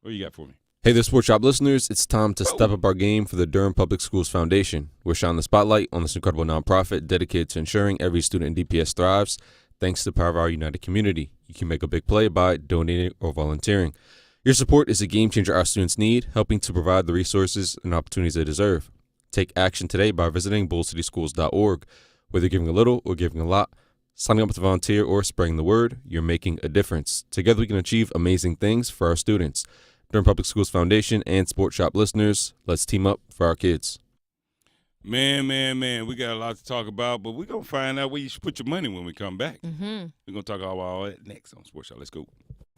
What do you got for me? Hey there, Sports Shop listeners. It's time to step up our game for the Durham Public Schools Foundation. We're shining the spotlight on this incredible nonprofit dedicated to ensuring every student in DPS thrives thanks to the power of our united community. You can make a big play by donating or volunteering. Your support is a game changer our students need, helping to provide the resources and opportunities they deserve. Take action today by visiting bullcityschools.org. Whether you're giving a little or giving a lot, signing up to volunteer or spreading the word, you're making a difference. Together we can achieve amazing things for our students. Durham Public Schools Foundation and Sports Shop listeners, let's team up for our kids. Man, we got a lot to talk about, but we're going to find out where you should put your money when we come back. Mm-hmm. We're going to talk about all that next on Sports Shop. Let's go.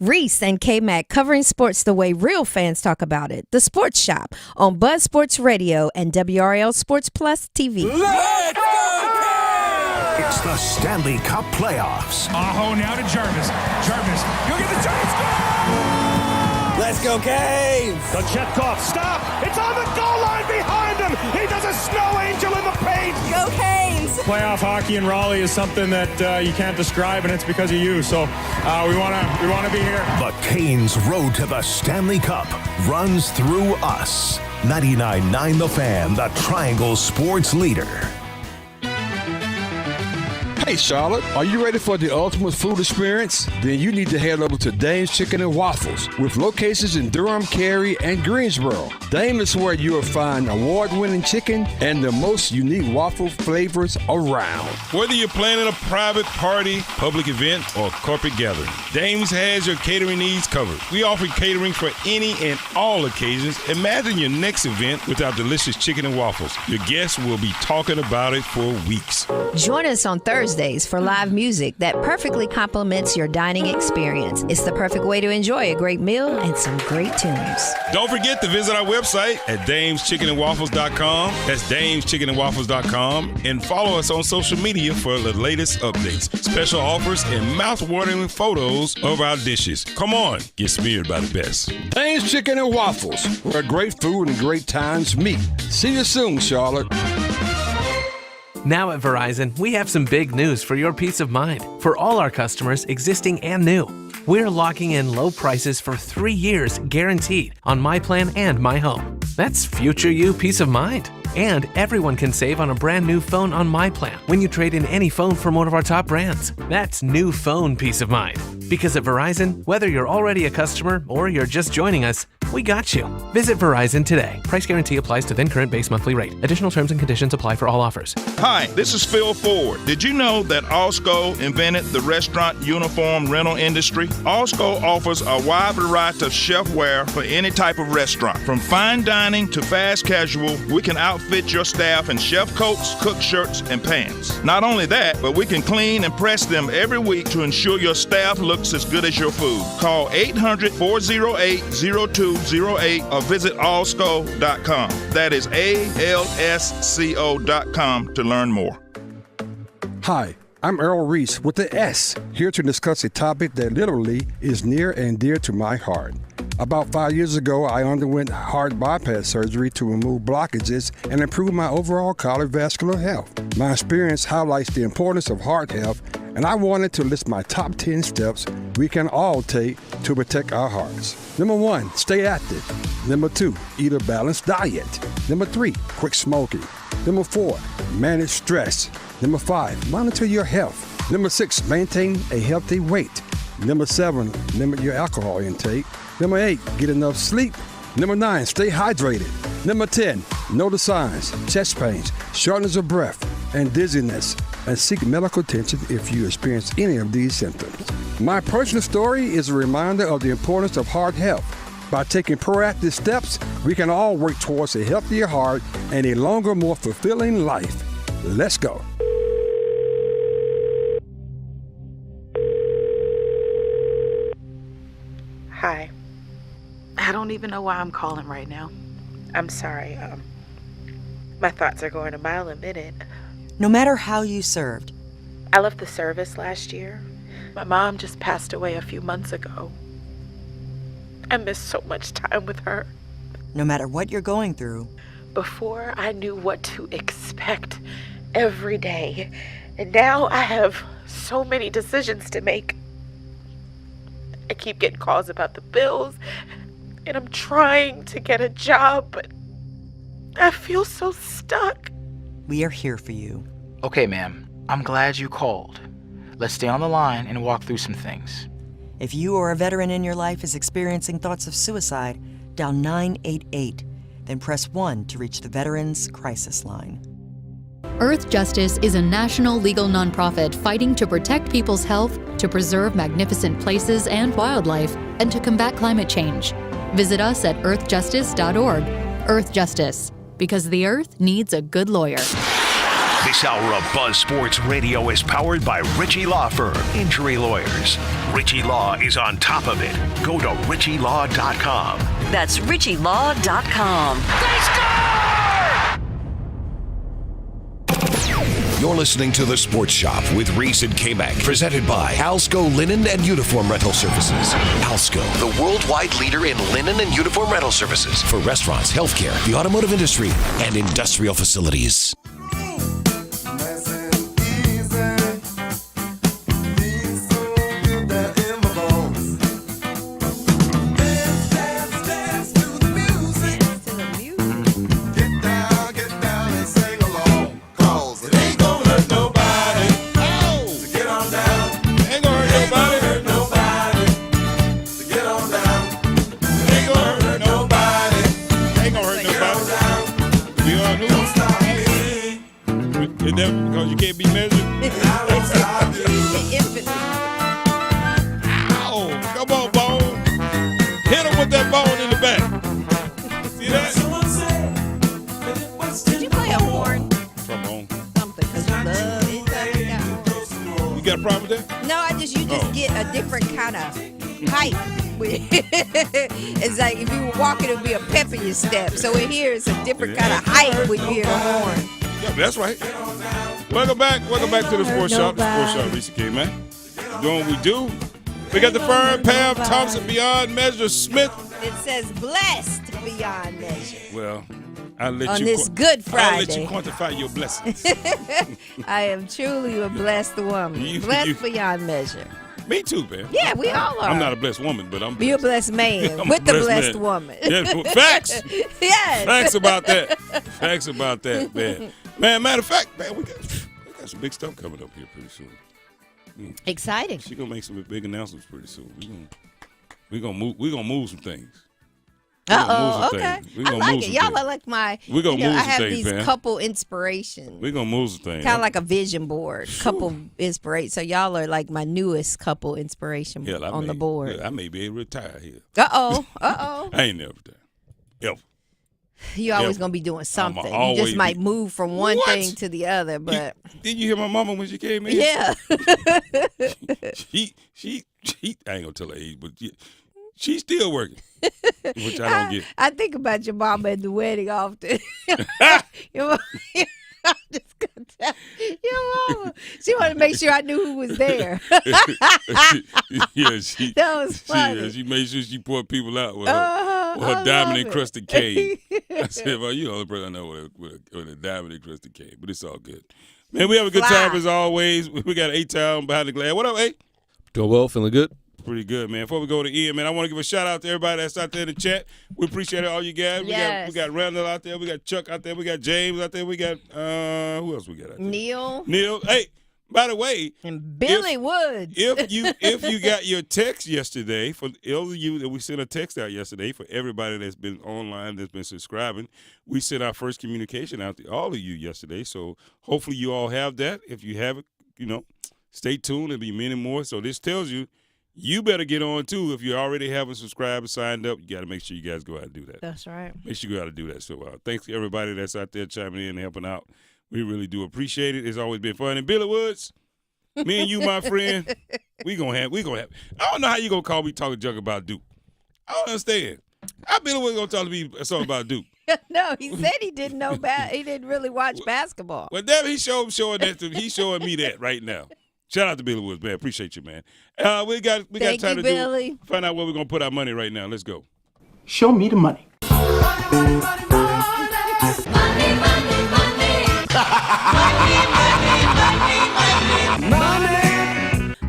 Reese and Kmac covering sports the way real fans talk about it. The Sports Shop on Buzz Sports Radio and WRL Sports Plus TV. Let's go! It's the Stanley Cup playoffs. Aho now to Jarvis. Jarvis, you'll get the Giants goal! Let's go, Canes! Kochetkov, stop! It's on the goal line behind him! He does a snow angel in the paint! Go, Canes! Playoff hockey in Raleigh is something that you can't describe, and it's because of you. So we want to be here. The Canes' road to the Stanley Cup runs through us. 99.9 The Fan, the Triangle sports leader. Hey Charlotte, are you ready for the ultimate food experience? Then you need to head over to Dame's Chicken and Waffles with locations in Durham, Cary, and Greensboro. Dame is where you will find award-winning chicken and the most unique waffle flavors around. Whether you're planning a private party, public event, or corporate gathering, Dame's has your catering needs covered. We offer catering for any and all occasions. Imagine your next event with our delicious chicken and waffles. Your guests will be talking about it for weeks. Join us on Thursdays for live music that perfectly complements your dining experience. It's the perfect way to enjoy a great meal and some great tunes. Don't forget to visit our website at dameschickenandwaffles.com. That's dameschickenandwaffles.com. And follow us on social media for the latest updates, special offers, and mouth-watering photos of our dishes. Come on, get smeared by the best. Dame's Chicken and Waffles, where great food and great times meet. See you soon, Charlotte. Now at Verizon, we have some big news for your peace of mind. For all our customers, existing and new, we're locking in low prices for 3 years guaranteed on My Plan and My Home. That's future you peace of mind. And everyone can save on a brand new phone on My Plan when you trade in any phone from one of our top brands. That's new phone peace of mind. Because at Verizon, whether you're already a customer or you're just joining us, we got you. Visit Verizon today. Price guarantee applies to then current base monthly rate. Additional terms and conditions apply for all offers. Hi, this is Phil Ford. Did you know that Alsco invented the restaurant uniform rental industry? Alsco offers a wide variety of chefware for any type of restaurant. From fine dining to fast casual, we can outfit your staff in chef coats, cook shirts, and pants. Not only that, but we can clean and press them every week to ensure your staff looks as good as your food. Call 800-408-0208 or visit alsco.com. That is ALSCO.com to learn more. Hi, I'm Earl Reese with the S, here to discuss a topic that literally is near and dear to my heart. About 5 years ago, I underwent heart bypass surgery to remove blockages and improve my overall cardiovascular health. My experience highlights the importance of heart health, and I wanted to list my top 10 steps we can all take to protect our hearts. Number 1, stay active. Number 2, eat a balanced diet. Number 3, quit smoking. Number 4, manage stress. Number 5, monitor your health. Number 6, maintain a healthy weight. Number 7, limit your alcohol intake. Number 8, get enough sleep. Number 9, stay hydrated. Number 10, know the signs: chest pains, shortness of breath, and dizziness, and seek medical attention if you experience any of these symptoms. My personal story is a reminder of the importance of heart health. By taking proactive steps, we can all work towards a healthier heart and a longer, more fulfilling life. Let's go. Hi. I don't even know why I'm calling right now. I'm sorry. My thoughts are going a mile a minute. No matter how you served. I left the service last year. My mom just passed away a few months ago. I missed so much time with her. No matter what you're going through. Before, I knew what to expect every day. And now I have so many decisions to make. I keep getting calls about the bills, and I'm trying to get a job, but I feel so stuck. We are here for you. Okay, ma'am. I'm glad you called. Let's stay on the line and walk through some things. If you or a veteran in your life is experiencing thoughts of suicide, dial 988. Then press 1 to reach the Veterans Crisis Line. Earth Justice is a national legal nonprofit fighting to protect people's health, to preserve magnificent places and wildlife, and to combat climate change. Visit us at earthjustice.org. Earth Justice, because the Earth needs a good lawyer. This hour of Buzz Sports Radio is powered by Ritchie Law Firm, injury lawyers. Ritchie Law is on top of it. Go to ritchielaw.com. That's ritchielaw.com. You're listening to The Sports Shop with Reese and Kmac, presented by Alsco Linen and Uniform Rental Services. Alsco, the worldwide leader in linen and uniform rental services for restaurants, healthcare, the automotive industry, and industrial facilities. No, you just get a different kind of height. It's like if you were walking, it would be a pep in your step. So in here, it's a different kind of height when you hear the horn. Yeah, that's right. Welcome back to the Sports Shop. The Sports Shop, Reese and Kmac. Doing what we do. We got the firm, Pam Thompson, Beyond Measure Smith. It says blessed beyond measure. Well, I'll let on you this Good Friday. I'll let you quantify your blessings. I am truly a blessed woman. Blessed beyond measure. Me too, man. Yeah, we all are. I'm not a blessed woman, but I'm blessed. You're a blessed man with the blessed woman. Yeah, facts. Yes. Facts about that. Facts about that, man. Man, matter of fact, man, we got some big stuff coming up here pretty soon. Exciting. She's gonna make some big announcements pretty soon. We're gonna move some things. Okay. I like it. Y'all are like my. We're gonna move some I have things, these man. couple inspirations. We're gonna move some things. Kind of like a vision board, couple inspiration. So y'all are like my newest couple inspiration on the board. I may be able to retire here. Uh-oh. I ain't never retired. Ever. You always gonna be doing something. You just might move from one thing to the other. But didn't you hear my mama when she came in? Yeah. she I ain't gonna tell her age, but she's still working, which I don't get. I think about your mama at the wedding often. Your mama, I'm just gonna tell your mama. She wanted to make sure I knew who was there. That was funny. She made sure she poured people out with her diamond encrusted cane. I said, "Well, you the only person I know with a diamond encrusted cane," but it's all good. Man, we have a good time as always. We got A-Town behind the glass. What up, A? Doing well, feeling good. Pretty good, man. Before we go to Ian, man, I want to give a shout out to everybody that's out there in the chat. We appreciate all you guys. Yes. We got Randall out there. We got Chuck out there. We got James out there. We got who else we got out there? Neil. Hey, by the way, and Billy Woods. If you got your text yesterday, for those of you that we sent a text out yesterday, for everybody that's been online, that's been subscribing, we sent our first communication out to all of you yesterday. So hopefully you all have that. If you haven't, stay tuned. There'll be many more. So this tells you. You better get on, too. If you already haven't subscribed and signed up, you got to make sure you guys go out and do that. That's right. Make sure you go out and do that. So thanks to everybody that's out there chiming in and helping out. We really do appreciate it. It's always been fun. And Billy Woods, me and you, my friend, we gonna have. I don't know how you going to call me talking junk about Duke. I don't understand. How Billy Woods going to talk to me something about Duke? No, he said he didn't know he didn't really watch basketball. Well, damn, he's showing me that right now. Shout out to Billy Woods, man. Appreciate you, man. We got Thank time you, to Billy. Find out where we're gonna put our money right now. Let's go. Show me the money.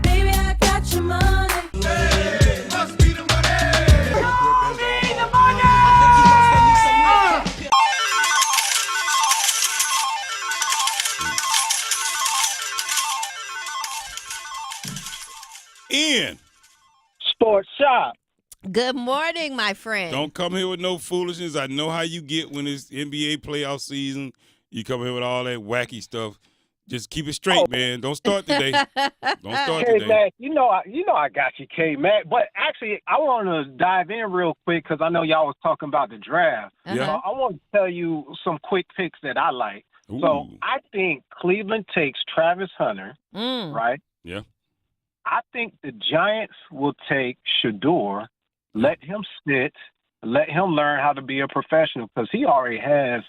Baby, I got your money. Hey, must be the money. Show me the money. Ian. Sports Shop. Good morning, my friend. Don't come here with no foolishness. I know how you get when it's NBA playoff season. You come here with all that wacky stuff. Just keep it straight, man. Don't start today. Don't start today. Kmac, you know I got you, Kmac. But actually, I want to dive in real quick because I know y'all was talking about the draft. Yeah. So I want to tell you some quick picks that I like. Ooh. So I think Cleveland takes Travis Hunter, right? Yeah. I think the Giants will take Shador, let him sit, let him learn how to be a professional because he already has,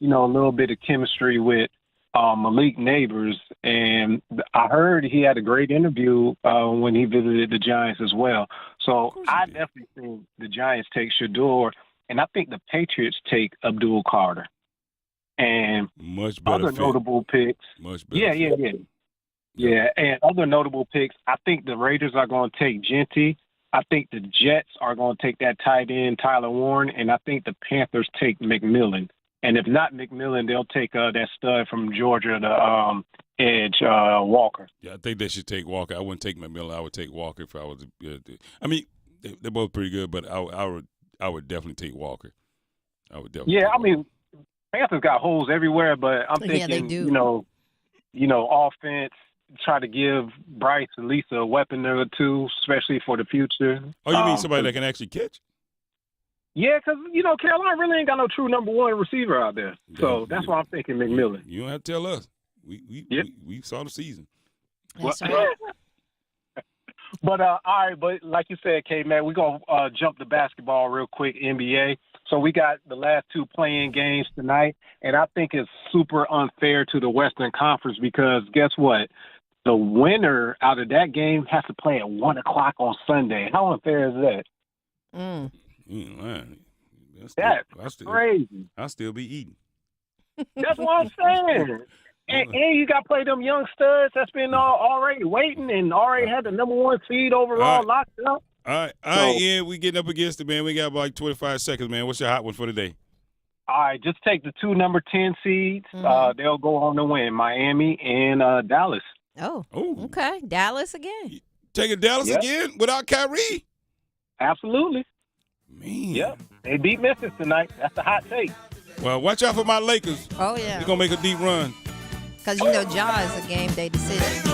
a little bit of chemistry with Malik Neighbors. And I heard he had a great interview when he visited the Giants as well. So I definitely think the Giants take Shador, and I think the Patriots take Abdul Carter. And much better other notable picks. Much better. Yeah, and other notable picks, I think the Raiders are going to take Genty. I think the Jets are going to take that tight end, Tyler Warren, and I think the Panthers take McMillan. And if not McMillan, they'll take that stud from Georgia, the edge, Walker. Yeah, I think they should take Walker. I wouldn't take McMillan. I would take Walker if I was. I mean, they're both pretty good, but I would definitely take Walker. I would definitely. Yeah, I mean, Panthers got holes everywhere, but I'm thinking, they do. Offense. Try to give Bryce at least a weapon or two, especially for the future. Oh, you mean somebody that can actually catch? Yeah, because, Carolina really ain't got no true number one receiver out there. So that's why I'm thinking McMillan. You don't have to tell us. We saw the season. That's right. But all right, but like you said, Kmac, we're gonna jump to basketball real quick, NBA. So we got the last two playing games tonight, and I think it's super unfair to the Western Conference because guess what? The winner out of that game has to play at 1 o'clock on Sunday. How unfair is that? That's crazy. I'll still be eating. That's what I'm saying. And you got to play them young studs that's been already waiting and already had the number one seed overall locked up. All right, Ian, we getting up against it, man. We got about like 25 seconds, man. What's your hot one for today? All right, just take the two number 10 seeds. They'll go on to win, Miami and Dallas. Oh, okay. Dallas again. Taking Dallas again without Kyrie? Absolutely. Man. Yep. They beat Memphis tonight. That's a hot take. Well, watch out for my Lakers. Oh, yeah. They're going to make a deep run. Because, Ja is a game day decision.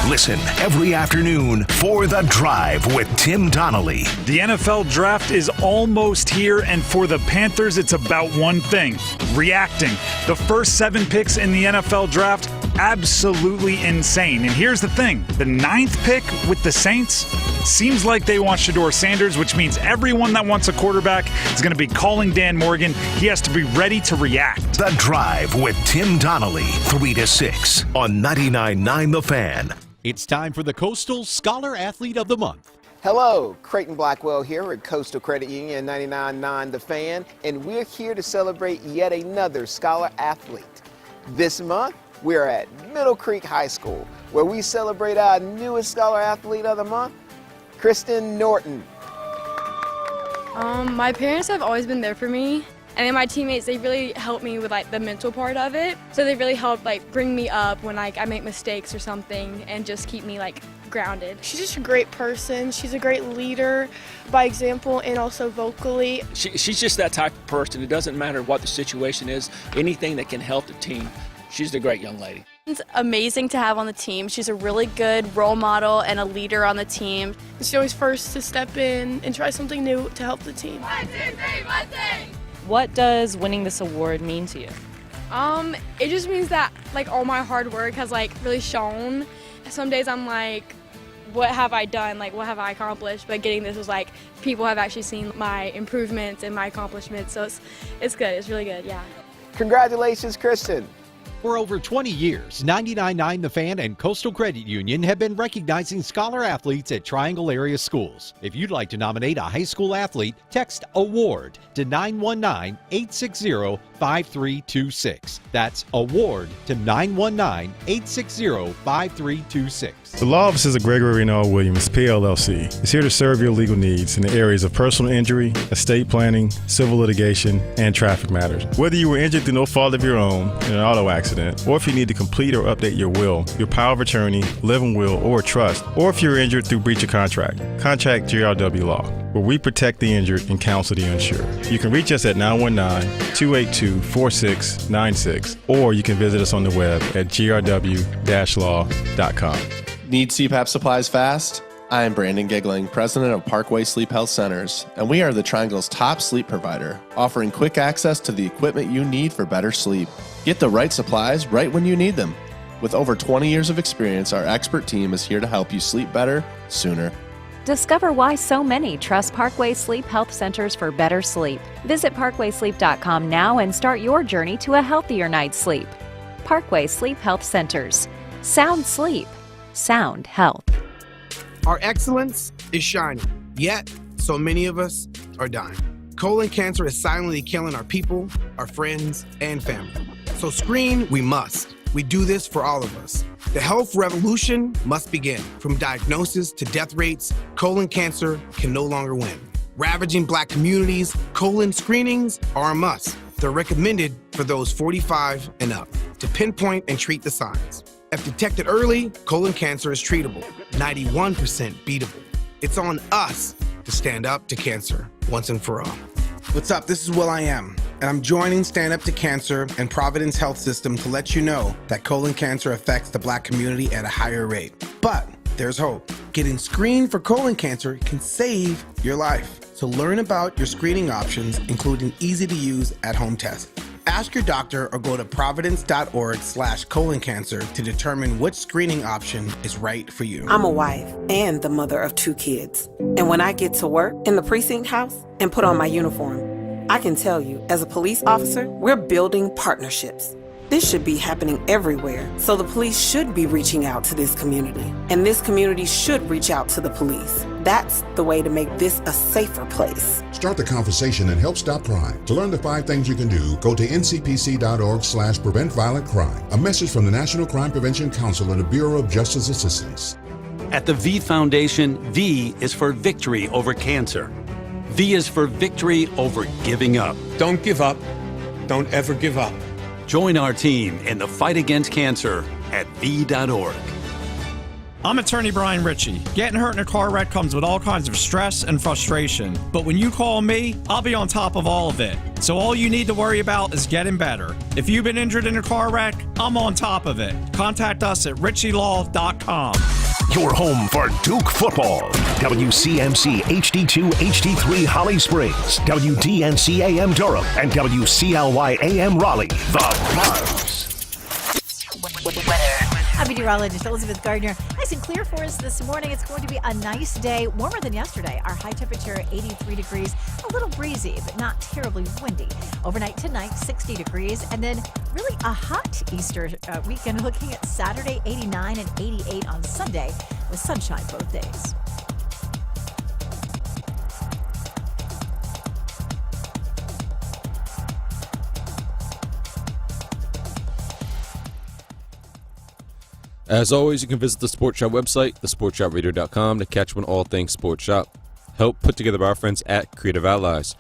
Listen every afternoon for The Drive with Tim Donnelly. The NFL draft is almost here, and for the Panthers, it's about one thing: reacting. The first 7 picks in the NFL draft, absolutely insane. And here's the thing: the 9th pick with the Saints seems like they want Shedeur Sanders, which means everyone that wants a quarterback is going to be calling Dan Morgan. He has to be ready to react. The Drive with Tim Donnelly, 3 to 6 on 99.9 The Fan. It's time for the Coastal Scholar Athlete of the Month. Hello, Creighton Blackwell here at Coastal Credit Union 99.9 The Fan, and we're here to celebrate yet another Scholar Athlete. This month, we're at Middle Creek High School, where we celebrate our newest Scholar Athlete of the Month, Kristen Norton. My parents have always been there for me. And then my teammates, they really helped me with like the mental part of it. So they really helped like bring me up when like I make mistakes or something and just keep me like grounded. She's just a great person. She's a great leader by example and also vocally. She's just that type of person. It doesn't matter what the situation is, anything that can help the team. She's a great young lady. It's amazing to have on the team. She's a really good role model and a leader on the team. She's always first to step in and try something new to help the team. 1, 2, 3, 1, 2. What does winning this award mean to you? It just means that like all my hard work has like really shown. Some days I'm like, what have I done? Like, what have I accomplished? But getting this was like, people have actually seen my improvements and my accomplishments. So it's good. It's really good. Yeah. Congratulations, Kristen. For over 20 years, 99.9 The Fan and Coastal Credit Union have been recognizing scholar athletes at Triangle area schools. If you'd like to nominate a high school athlete, text AWARD to 919-860-5326. That's AWARD to 919-860-5326. The Law Offices of Gregory and R. Williams, PLLC, is here to serve your legal needs in the areas of personal injury, estate planning, civil litigation, and traffic matters. Whether you were injured through no fault of your own in an auto accident, or if you need to complete or update your will, your power of attorney, living will, or trust, or if you're injured through breach of contract, contact GRW Law, where we protect the injured and counsel the uninsured. You can reach us at 919-282-4696, or you can visit us on the web at grw-law.com. Need CPAP supplies fast? I am Brandon Giggling, president of Parkway Sleep Health Centers, and we are the Triangle's top sleep provider, offering quick access to the equipment you need for better sleep. Get the right supplies right when you need them. With over 20 years of experience, our expert team is here to help you sleep better, sooner. Discover why so many trust Parkway Sleep Health Centers for better sleep. Visit parkwaysleep.com now and start your journey to a healthier night's sleep. Parkway Sleep Health Centers. Sound sleep. Sound health. Our excellence is shining, yet so many of us are dying. Colon cancer is silently killing our people, our friends, and family. So screen we must. We do this for all of us. The health revolution must begin. From diagnosis to death rates, colon cancer can no longer win. Ravaging Black communities, colon screenings are a must. They're recommended for those 45 and up to pinpoint and treat the signs. If detected early, colon cancer is treatable, 91% beatable. It's on us to stand up to cancer once and for all. What's up? This is Will I Am, and I'm joining Stand Up to Cancer and Providence Health System to let you know that colon cancer affects the Black community at a higher rate. But there's hope. Getting screened for colon cancer can save your life. So learn about your screening options, including easy-to-use at-home tests. Ask your doctor or go to providence.org/colon cancer to determine which screening option is right for you. I'm a wife and the mother of 2 kids. And when I get to work in the precinct house and put on my uniform, I can tell you, as a police officer, we're building partnerships. This should be happening everywhere, so the police should be reaching out to this community, and this community should reach out to the police. That's the way to make this a safer place. Start the conversation and help stop crime. To learn the 5 things you can do, go to ncpc.org/prevent violent crime. A message from the National Crime Prevention Council and the Bureau of Justice Assistance. At the V Foundation, V is for victory over cancer. V is for victory over giving up. Don't give up. Don't ever give up. Join our team in the fight against cancer at V.org. I'm attorney Brian Ritchie. Getting hurt in a car wreck comes with all kinds of stress and frustration. But when you call me, I'll be on top of all of it. So all you need to worry about is getting better. If you've been injured in a car wreck, I'm on top of it. Contact us at ritchielaw.com. Your home for Duke football. WCMC HD2 HD3 Holly Springs, WDNC AM Durham, and WCLY AM Raleigh. The Marks. I'm meteorologist Elizabeth Gardner. Nice and clear for us this morning. It's going to be a nice day, warmer than yesterday. Our high temperature 83 degrees, a little breezy, but not terribly windy. Overnight tonight, 60 degrees, and then really a hot Easter weekend, looking at Saturday 89 and 88 on Sunday with sunshine both days. As always, you can visit the Sports Shop website, thesportshopradio.com, to catch up on all things Sports Shop. Help put together by our friends at Creative Allies.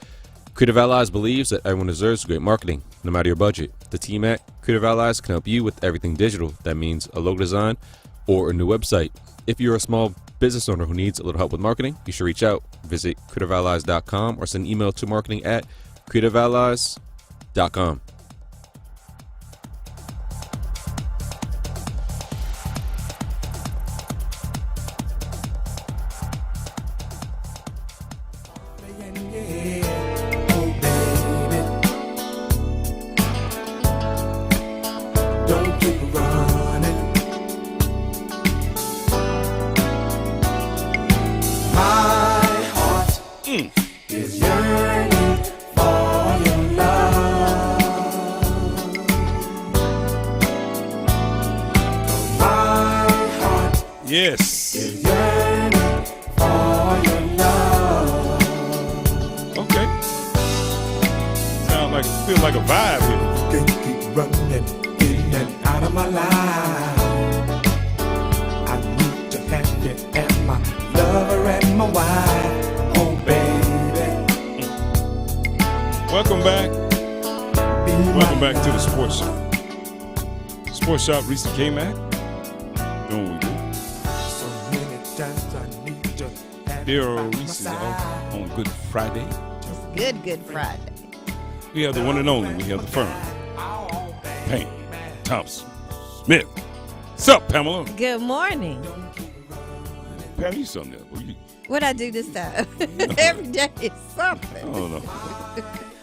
Creative Allies believes that everyone deserves great marketing, no matter your budget. The team at Creative Allies can help you with everything digital. That means a logo design or a new website. If you're a small business owner who needs a little help with marketing, you should reach out. Visit creativeallies.com or send an email to marketing@creativeallies.com. Yes. Okay. Sounds like, feel like a vibe here. Can't keep running in and out of my life. I need to have you and my lover and my wife. Oh, baby. Welcome back. Welcome back to the Sports Shop. Sports Shop, Reese and Kmac. Doing what we do. Dear Reese is on Good Friday. Good Friday. We have the one and only. We have the firm. Payne Thompson Smith. What's up, Pamela? Good morning. Pam, you something else. What'd I do this time? Every day is something. I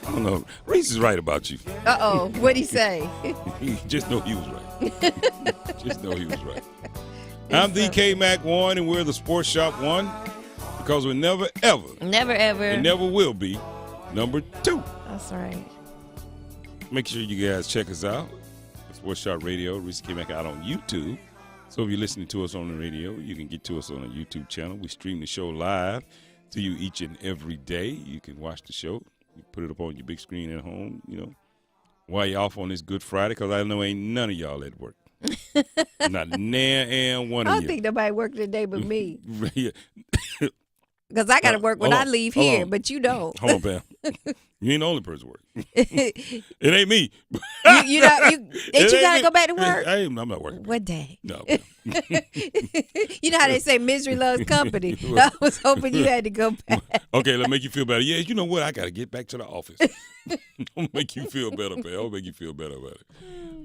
don't know. Reese is right about you. Uh-oh. What'd he say? Just know he was right. Just know he was right. I'm the Kmac 1, and we're the Sports Shop 1, because we're never, ever. Never, ever. And never will be number 2. That's right. Make sure you guys check us out. Sports Shop Radio, Reese Kmac out on YouTube. So if you're listening to us on the radio, you can get to us on a YouTube channel. We stream the show live to you each and every day. You can watch the show. You put it up on your big screen at home, while you're off on this Good Friday, because I know ain't none of y'all at work. Not near and one of you. I don't think nobody worked today but me. Yeah. Because I got to work when I leave here, but you don't. Hold on, Pam. You ain't the only person working. It ain't me. you got to go back to work? I'm not working. What day? No. You know how they say misery loves company. I was hoping you had to go back. Okay, let's make you feel better. Yeah, you know what? I got to get back to the office. I'll make you feel better, Pam. I'll make you feel better about it.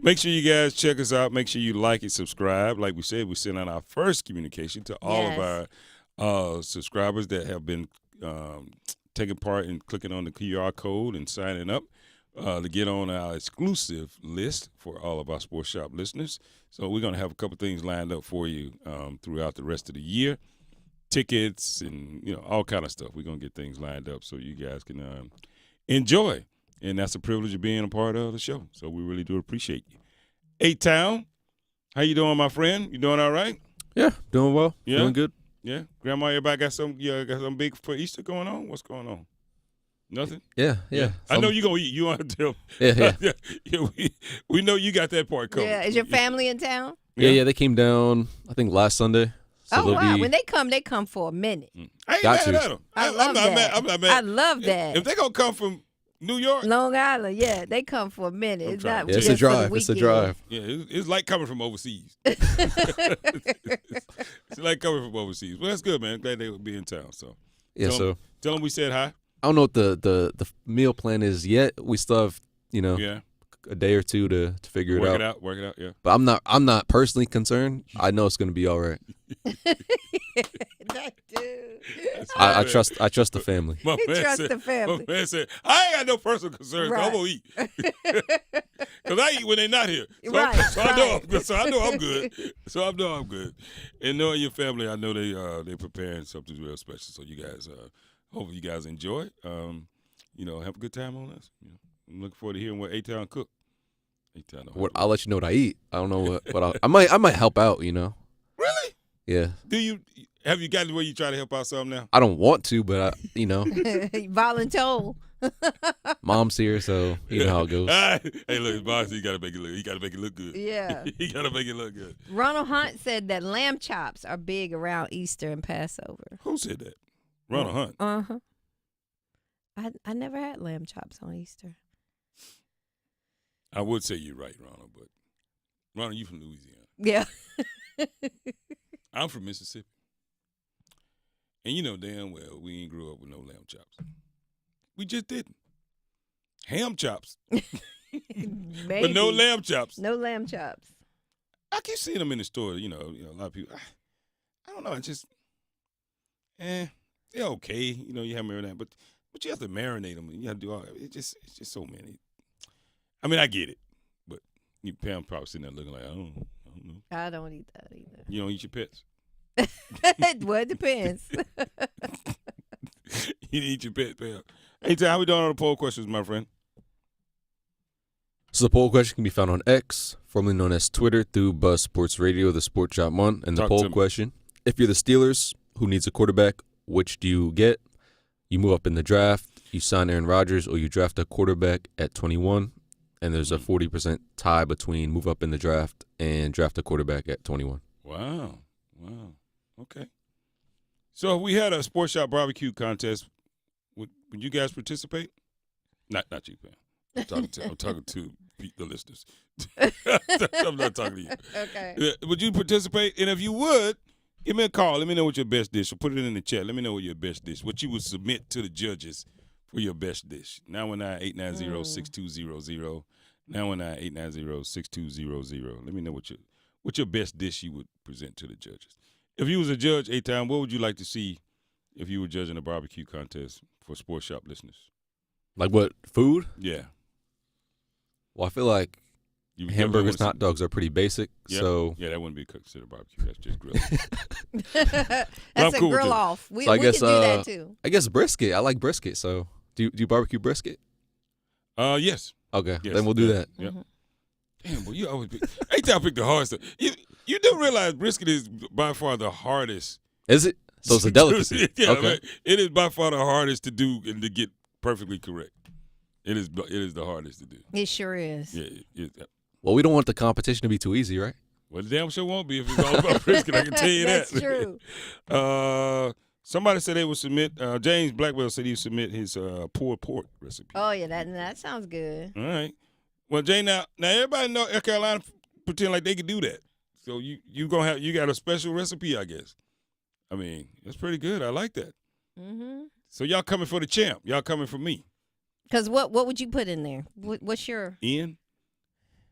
Make sure you guys check us out. Make sure you like and subscribe. Like we said, we sent out our first communication to all of our subscribers that have been taking part in clicking on the QR code and signing up to get on our exclusive list for all of our Sports Shop listeners. So we're going to have a couple things lined up for you throughout the rest of the year. Tickets and, all kind of stuff. We're going to get things lined up so you guys can enjoy. And that's a privilege of being a part of the show. So we really do appreciate you. A-Town, how you doing, my friend? You doing all right? Yeah, doing well. Yeah? Doing good. Yeah. Grandma, everybody got something big for Easter going on? What's going on? Nothing? Yeah. I know you're going to eat. You want to tell. Yeah. We know you got that part covered. Yeah. Is your family in town? Yeah, they came down, I think, last Sunday. So Oh, wow. When they come for a minute. I ain't Got mad to. at them. I love that. I'm not mad. I love that. If they're going to come from New York. Long Island, yeah. They come for a minute. It's not it's just a drive. For the It's a weekend. drive. Yeah, it's like coming from overseas. It's like coming from overseas. Well, that's good, man. Glad they would be in town. So Yeah, tell them we said hi. I don't know what the meal plan is yet. We still have, a day or two to figure Work it out. Work it out, yeah. But I'm not personally concerned. I know it's going to be all right. That dude. I trust the family. My man Trust said, the family. My man said, I ain't got no personal concerns. Right. I'm going to eat. Because I eat when they're not here. So, Right, I know I'm good. So I know I'm good. And knowing your family, I know they're preparing something real special. So you guys, hopefully you guys enjoy. Have a good time on us. I'm looking forward to hearing what A-Town cook. I'll let you know what I eat. I don't know what I might help out. Really? Yeah. Have you gotten where you try to help out some now? I don't want to, but Voluntold. Mom's here, so you know how it goes. Hey, look, boss, you gotta make it look good. Yeah. You gotta make it look good. Ronald Hunt said that lamb chops are big around Easter and Passover. Who said that? Ronald Hunt. Uh-huh. I never had lamb chops on Easter. I would say you're right, Ronald, but Ronald, you from Louisiana. Yeah. I'm from Mississippi. And you know damn well we ain't grew up with no lamb chops. We just didn't. Ham chops. But no lamb chops. No lamb chops. I keep seeing them in the store, a lot of people. I don't know, they're okay. You have marinade, but you have to marinate them and you have to do all that. It's just so many. I mean, I get it, but Pam probably sitting there looking like, I don't know. I don't eat that either. You don't eat your pets? Well, it depends. You eat your pet, Pam. Hey, Ty, how we doing on the poll questions, my friend? So the poll question can be found on X, formerly known as Twitter, through Buzz Sports Radio, the Sports Shop One. And the poll question, if you're the Steelers, who needs a quarterback, which do you get? You move up in the draft, you sign Aaron Rodgers, or you draft a quarterback at 21. And there's a 40% tie between move up in the draft and draft a quarterback at 21. Wow. Okay. So if we had a Sports Shop barbecue contest, would you guys participate? Not you, Pam. I'm talking to the listeners. I'm not talking to you. Okay. Would you participate? And if you would, give me a call. Let me know what your best dish. Or put it in the chat. Let me know what your best dish. What you would submit to the judges for your best dish. 919-890-6200. 919-890-6200. Let me know what your best dish you would present to the judges. If you was a judge, A-Town, what would you like to see if you were judging a barbecue contest for Sports Shop listeners? Like what, food? Yeah. Well, I feel like hamburgers and hot dogs are pretty basic. Yep. So yeah, that wouldn't be considered barbecue. That's just grill. That's a cool grill too. off. We I can guess do that too. I guess brisket. I like brisket. So do you barbecue brisket? Yes. Okay, Yes. then we'll do that. Yep. Damn, boy, you always pick. A-Town pick the hardest stuff. You do realize brisket is by far the hardest. Is it? So it's a delicacy. Yeah, okay. man, it is by far the hardest to do and to get perfectly correct. It is the hardest to do. It sure is. Yeah. Well, we don't want the competition to be too easy, right? Well, the damn sure won't be if it's all about brisket. I can tell you That's that. true. Somebody said they would submit. James Blackwell said he would submit his pulled pork recipe. Oh yeah, that sounds good. All right. Well, Jay, now everybody know North Carolina pretend like they could do that. So you got a special recipe, I guess. I mean, that's pretty good. I like that. Mm-hmm. So y'all coming for the champ? Y'all coming for me? Because what would you put in there? What's your In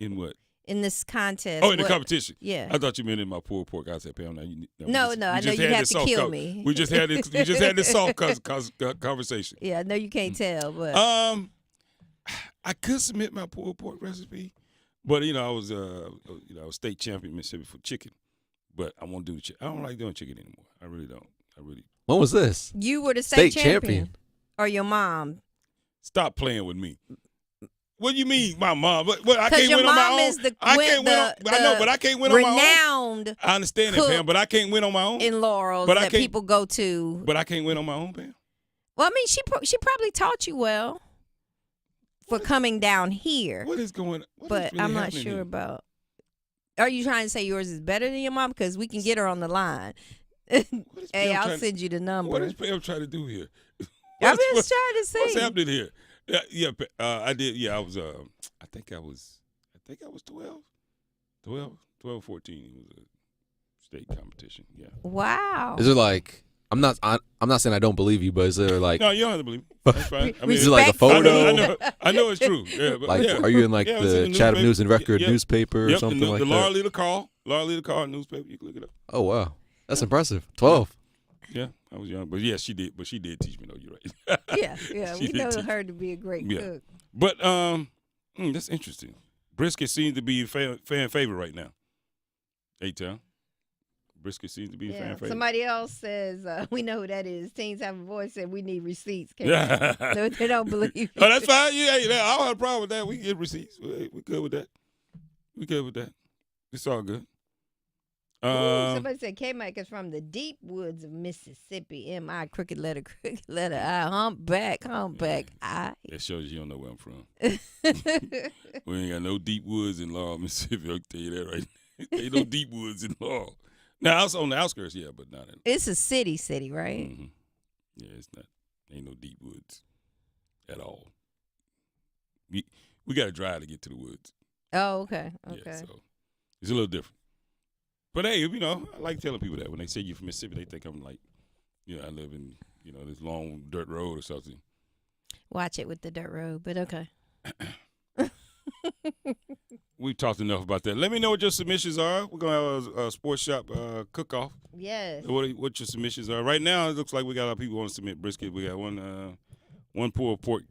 what? in this contest? Oh, in the competition. Yeah. I thought you meant in my pulled pork. I said, Pam, No, I know you have to kill me. We just had this soft conversation. Yeah, I know you can't tell, but I could submit my pulled pork recipe, but I was state champion in Mississippi for chicken. But I won't do chicken. I don't like doing chicken anymore. I really don't. When was this? You were the state champion. Or your mom. Stop playing with me. What do you mean, my mom? What I can't your win on my mom own. is the I can't win. I know, but I can't win on my own. Renowned. I understand that, Pam, but I can't win on my own. In Laurels but that people go to. But I can't win on my own, Pam. Well, I mean, she probably taught you well for coming down here. What is going on? But I'm not sure about. Are you trying to say yours is better than your mom? Because we can get her on the line. Hey, I'll send you the number. What is Pam trying to do here? I'm just trying to see. What's happening here? I did. Yeah, I was. I think I was 12, 14. It was a state competition. Yeah. Wow. Is it like I'm not saying I don't believe you, but is there like no? You don't have to believe me. That's fine. I mean, is it like a photo? I know it's true. Yeah, but like, are you in like the Chatham News and Record newspaper or something like that? The Laura Leader Call newspaper. You can look it up. Oh wow, that's impressive. 12. Yeah, I was young, but yeah, she did. But she did teach me. No, you're right. Yeah, we know her to be a great cook. But that's interesting. Brisket seems to be fan favorite right now. A-Town. Brisket seems to be fan favorite. Somebody else says, we know who that is. Teens Have a Voice said we need receipts. Yeah. No, they don't believe you. Oh, that's fine. Yeah, I don't have a problem with that. We can get receipts. We good with that. It's all good. Somebody said Kmac is from the deep woods of Mississippi. M.I. crooked letter I. Humpback I. That shows you don't know where I'm from. We ain't got no deep woods in Laurel, Mississippi. I can tell you that right now. Ain't no deep woods in Laurel. Now, it's on the outskirts, yeah, but not in. It's a city, right? Mm-hmm. Yeah, it's not. Ain't no deep woods at all. We got to drive to get to the woods. Oh, okay. Yeah, so it's a little different. But hey, I like telling people that when they say you're from Mississippi, they think I'm like, I live in, this long dirt road or something. Watch it with the dirt road, but okay. We've talked enough about that. Let me know what your submissions are. We're going to have a sports shop cook-off. Yes. What your submissions are. Right now, it looks like we got a lot of people want to submit brisket. We got one pulled pork,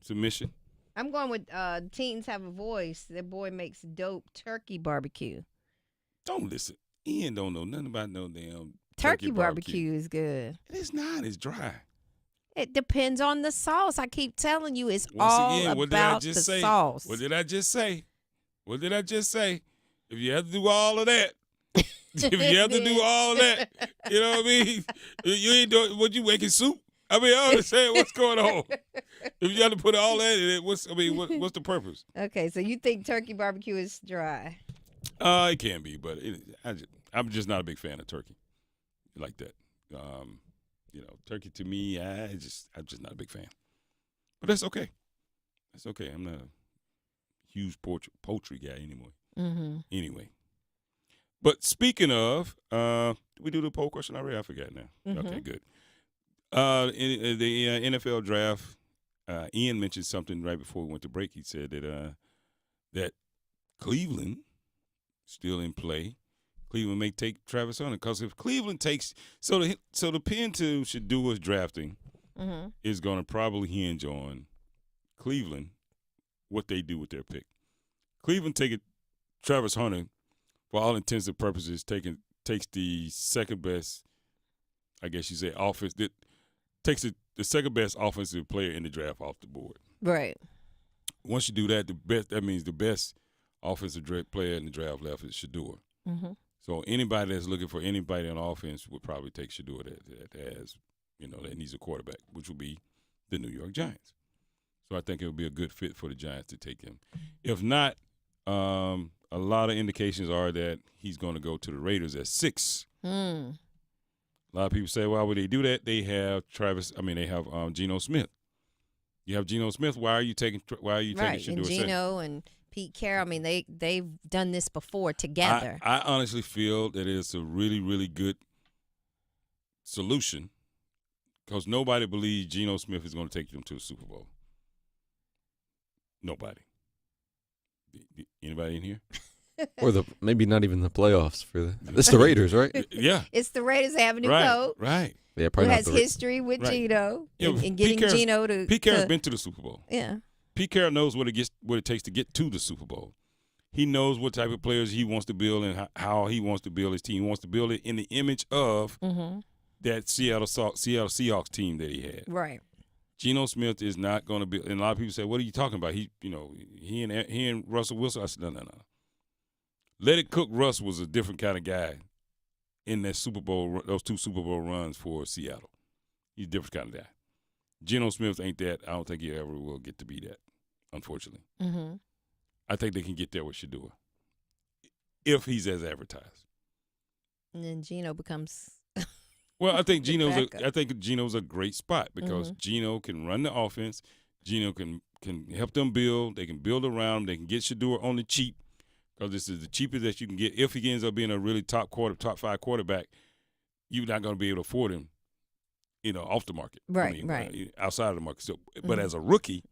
submission. I'm going with Teens Have a Voice. Their boy makes dope turkey barbecue. Don't listen. Ian don't know nothing about no damn turkey barbecue is good. It's not. It's dry. It depends on the sauce. I keep telling you, it's Once all again, what about did I just the say? sauce. What did I just say? If you have to do all of that, you know what I mean? You ain't doing. What you making soup? I mean, I understand what's going on. If you have to put all that in it, what's the purpose? Okay, so you think turkey barbecue is dry? It can be, but I'm just not a big fan of turkey like that. Turkey to me, I'm just not a big fan. But that's okay. That's okay. I'm not a huge poultry guy anymore. Mm-hmm. Anyway. But speaking of, did we do the poll question already? I forgot now. Mm-hmm. Okay, good. In the NFL draft, Ian mentioned something right before we went to break. He said that Cleveland still in play. Cleveland may take Travis Hunter because if Cleveland takes so the pin to Shadua's drafting is going to probably hinge on Cleveland what they do with their pick. Cleveland taking Travis Hunter for all intents and purposes takes the second best, I guess you say, offense that takes the second best offensive player in the draft off the board. Right. Once you do that, that means the best offensive player in the draft left is Shadua. Mm-hmm. So anybody that's looking for anybody on offense would probably take Shadua that has, that needs a quarterback, which would be the New York Giants. So I think it would be a good fit for the Giants to take him. If not, a lot of indications are that he's going to go to the Raiders at 6. Mm. A lot of people say, why would they do that? They have Geno Smith. You have Geno Smith. Why are you taking right. And Geno and Pete Carroll, I mean, they've done this before together. I honestly feel that it's a really, really good solution because nobody believes Geno Smith is going to take them to the Super Bowl. Nobody. Anybody in here? Or maybe not even the playoffs it's the Raiders, right? Yeah. It's the Raiders. They have a new coach. Right. Yeah, probably who has history with Geno and getting Geno to. Pete Carroll's been to the Super Bowl. Yeah. Pete Carroll knows what it takes to get to the Super Bowl. He knows what type of players he wants to build and how he wants to build his team. He wants to build it in the image of that Seattle Seahawks team that he had. Right. Geno Smith is not going to be. And a lot of people say, "What are you talking about?" He and Russell Wilson. I said, no. Let it cook. Russ was a different kind of guy in that Super Bowl. Those 2 Super Bowl runs for Seattle. He's a different kind of guy. Geno Smith ain't that. I don't think he ever will get to be that, unfortunately. Mm-hmm. I think they can get there with Shador if he's as advertised. And then Geno becomes. Well, I think Geno's a great spot because Geno can run the offense. Geno can help them build. They can build around him. They can get Shador on the cheap because this is the cheapest that you can get. If he ends up being a really top 5 quarterback, you're not going to be able to afford him, off the market. Right, right. Outside of the market. So, but as a rookie,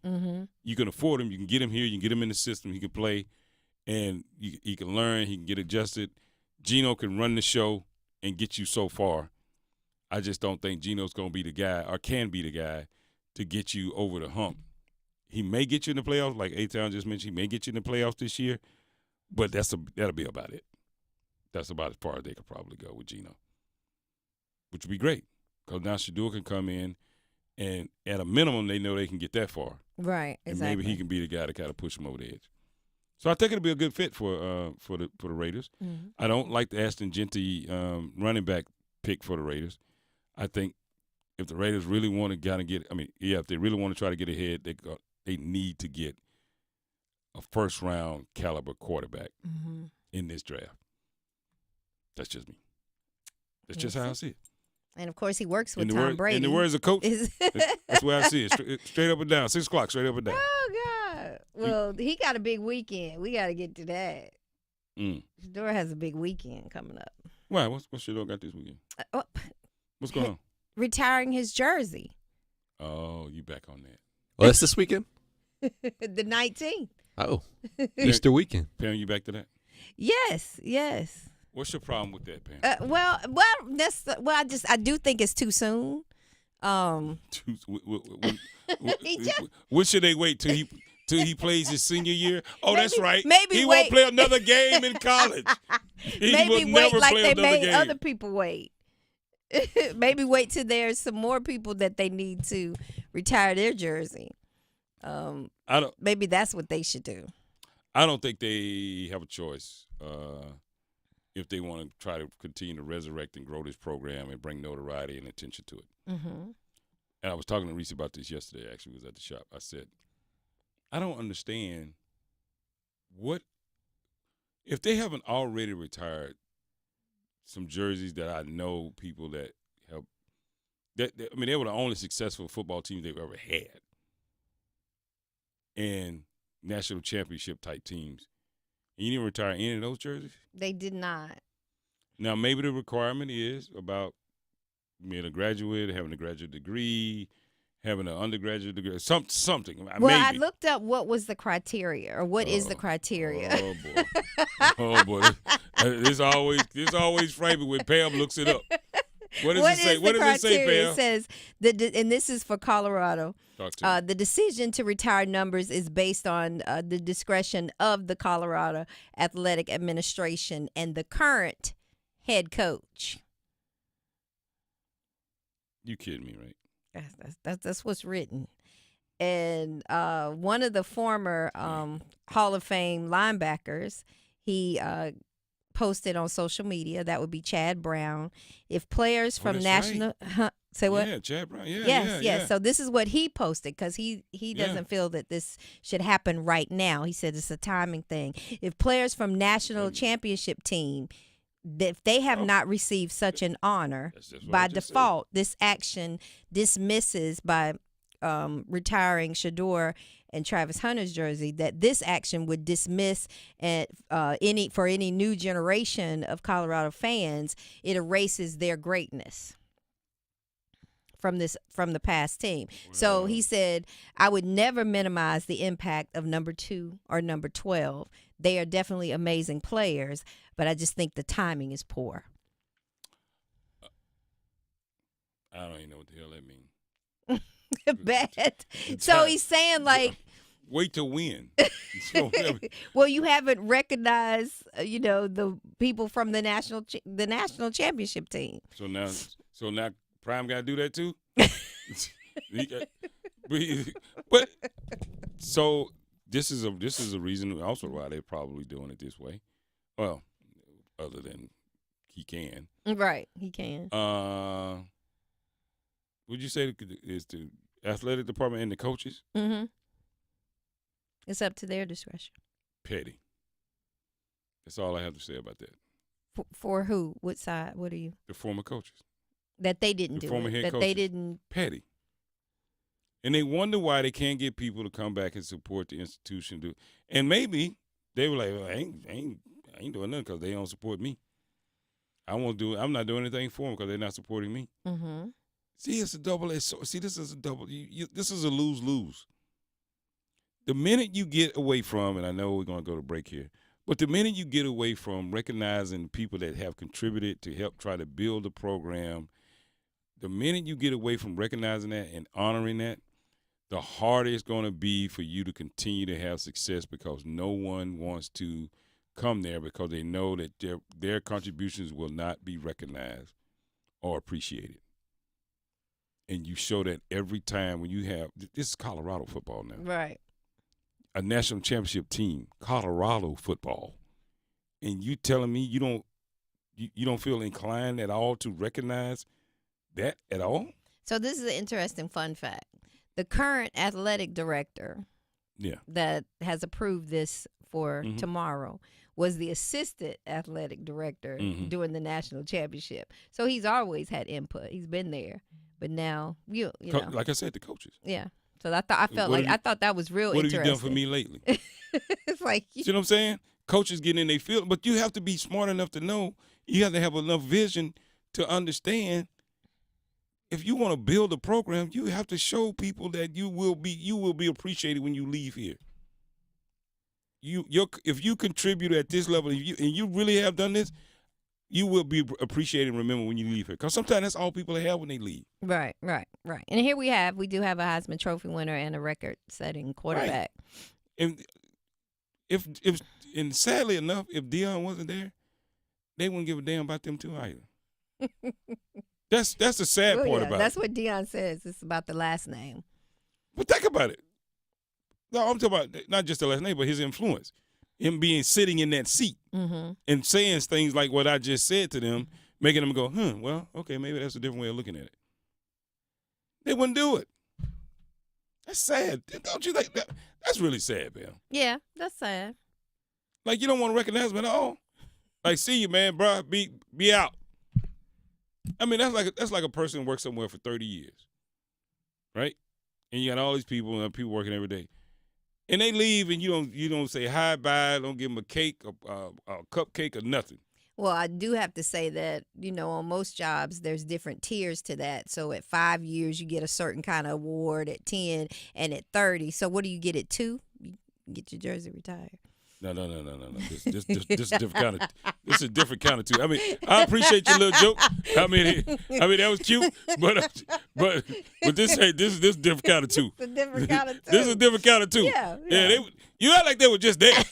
you can afford him. You can get him here. You can get him in the system. He can play, and he can learn. He can get adjusted. Geno can run the show and get you so far. I just don't think Geno's going to be the guy or can be the guy to get you over the hump. He may get you in the playoffs, like A-Town just mentioned. He may get you in the playoffs this year, but that'll be about it. That's about as far as they could probably go with Geno, which would be great because now Shador can come in, and at a minimum, they know they can get that far. Right, and exactly. maybe he can be the guy to kind of push them over the edge. So I think it'll be a good fit for the Raiders. I don't like the Ashton Genty running back pick for the Raiders. I think if the Raiders really want to kind of if they really want to try to get ahead, they need to get a first-round caliber quarterback in this draft. That's just me. That's just how I see it. And, of course, he works with Tom Brady. In the words of Coach, that's where I see it. Straight up and down. 6 o'clock, straight up and down. Oh, God. Well, he got a big weekend. We got to get to that. Shador has a big weekend coming up. Why? What's Shador got this weekend? What's going on? Retiring his jersey. Oh, you back on that. Well, that's this weekend? The 19th. Oh, Easter weekend. Pam, you back to that? Yes. What's your problem with that, Pam? I do think it's too soon. When should they wait till he plays his senior year? Oh, that's right. He won't play another game in college. Maybe wait like they made other people wait. Maybe wait till there's some more people that they need to retire their jersey. Maybe that's what they should do. I don't think they have a choice if they want to try to continue to resurrect and grow this program and bring notoriety and attention to it. And I was talking to Reese about this yesterday. Actually, was at the shop. I said, I don't understand if they haven't already retired some jerseys that I know people that have they were the only successful football teams they've ever had. And national championship type teams. And you didn't retire any of those jerseys? They did not. Now, maybe the requirement is about being a graduate, having a graduate degree, having an undergraduate degree, something. Well, maybe. I looked up what was the criteria or what is the criteria. Oh, boy. Oh, boy. This always frightening when Pam looks it up. What does it say? What does it say, Pam? It says, and this is for Colorado. The decision to retire numbers is based on the discretion of the Colorado Athletic Administration and the current head coach. You kidding me, right? That's what's written. And one of the former Hall of Fame linebackers, he posted on social media, that would be Chad Brown. If players from national say what? Yeah, Chad Brown. Yeah, yes. So this is what he posted because he doesn't feel that this should happen right now. He said it's a timing thing. If players from national championship team, if they have not received such an honor, by default, this action dismisses by retiring Shador and Travis Hunter's jersey, that this action would dismiss any new generation of Colorado fans. It erases their greatness from the past team. Wow. So he said, I would never minimize the impact of number 2 or number 12. They are definitely amazing players, but I just think the timing is poor. I don't even know what the hell that means. Bad. So he's saying, like, wait to win. So, Well, you haven't recognized, the people from the national championship team. So now Prime got to do that too. but so this is a reason also why they're probably doing it this way. Well, other than he can. Right, he can. Would you say is the athletic department and the coaches? Mm-hmm. It's up to their discretion. Petty. That's all I have to say about that. For who? What side? What are you? The former coaches. That they didn't The do former it. head That coaches. they didn't. Petty. And they wonder why they can't get people to come back and support the institution. And maybe they were like, well, I ain't doing nothing because they don't support me. I'm not doing anything for them because they're not supporting me. Mm-hmm. See, it's a double-edged sword. See, this is a double. This is a lose-lose. The minute you get away from, and I know we're going to go to break here, but the minute you get away from recognizing people that have contributed to help try to build the program, the minute you get away from recognizing that and honoring that, the harder it's going to be for you to continue to have success because no one wants to come there because they know that their contributions will not be recognized or appreciated. And you show that every time when you have – this is Colorado football now. Right. A national championship team, Colorado football. And you telling me you don't feel inclined at all to recognize that at all? So this is an interesting fun fact. The current athletic director that has approved this for tomorrow was the assistant athletic director during the national championship. So he's always had input. He's been there. But now you know, like I said, the coaches. Yeah. So I thought that was real interesting. What have you done for me lately? It's like see what I'm saying? Coaches getting in their field, but you have to be smart enough to know. You have to have enough vision to understand. If you want to build a program, you have to show people that you will be appreciated when you leave here. If you contribute at this level, and you really have done this, you will be appreciated and remembered when you leave here. Because sometimes that's all people have when they leave. Right. And here we do have a Heisman Trophy winner and a record-setting quarterback. Right. And sadly enough, if Deion wasn't there, they wouldn't give a damn about them two either. That's the sad part about it. That's what Deion says. It's about the last name. But think about it. No, I'm talking about not just the last name, but his influence. Him sitting in that seat and saying things like what I just said to them, making them go, well, okay, maybe that's a different way of looking at it. They wouldn't do it. That's sad. Don't you think that? That's really sad, man. Yeah, that's sad. Like, you don't want to recognize them at all. Like, see you, man, bro. Be out. I mean, that's like a person who works somewhere for 30 years, right? And you got all these people and people working every day. And they leave, and you don't say hi, bye, don't give them a cake, a cupcake, or nothing. Well, I do have to say that, on most jobs, there's different tiers to that. So at 5 years, you get a certain kind of award, at 10, and at 30. So what do you get at 2? You get your jersey retired. No. This is different kind of. This is a different kind of two. I mean, I appreciate your little joke. I mean that was cute, but this is different kind of two. It's a different kind of two. This is a different kind of two. Yeah. You act like they were just there.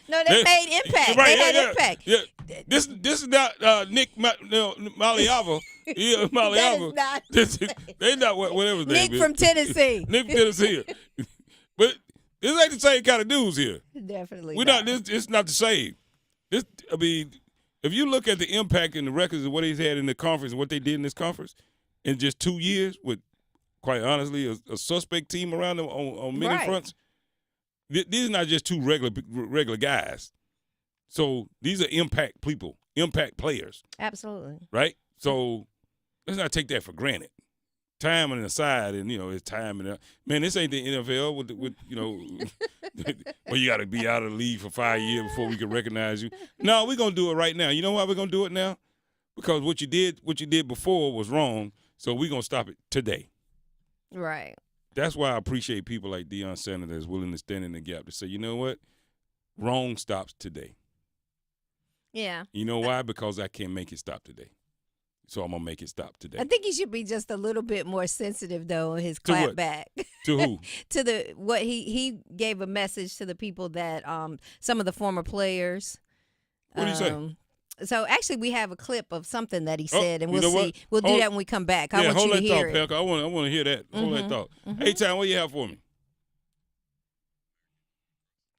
No, they made impact. Right, they had impact. Yeah. This is not Nick Maliava. Yeah, Maliava. That is not. They not whatever his name Nick is. from Tennessee. Nick from Tennessee. But this ain't the same kind of dudes here. Definitely. We're not. It's not the same. I mean, if you look at the impact and the records of what he's had in the conference and what they did in this conference in just 2 years with, quite honestly, a suspect team around them on many fronts, these are not just two regular guys. So these are impact people, impact players. Absolutely. Right? So let's not take that for granted. Time on the side, and it's time. And man, this ain't the NFL with where you got to be out of the league for 5 years before we can recognize you. No, we're gonna do it right now. You know why we're gonna do it now? Because what you did before was wrong. So we're gonna stop it today. Right. That's why I appreciate people like Deion Sanders that's willing to stand in the gap to say, you know what, wrong stops today. Yeah. You know why? Because I can't make it stop today. So I'm gonna make it stop today. I think he should be just a little bit more sensitive though in his To clap what? back. To who? To what he gave a message to the people that some of the former players. What did he say? So actually, we have a clip of something that he Oh, said, and you we'll know see. what? We'll do Hold- that when we come back. I Yeah, want hold you to that hear thought, it. Pelka. I want to hear that. Hold that thought. Hey, Tom, what you have for me?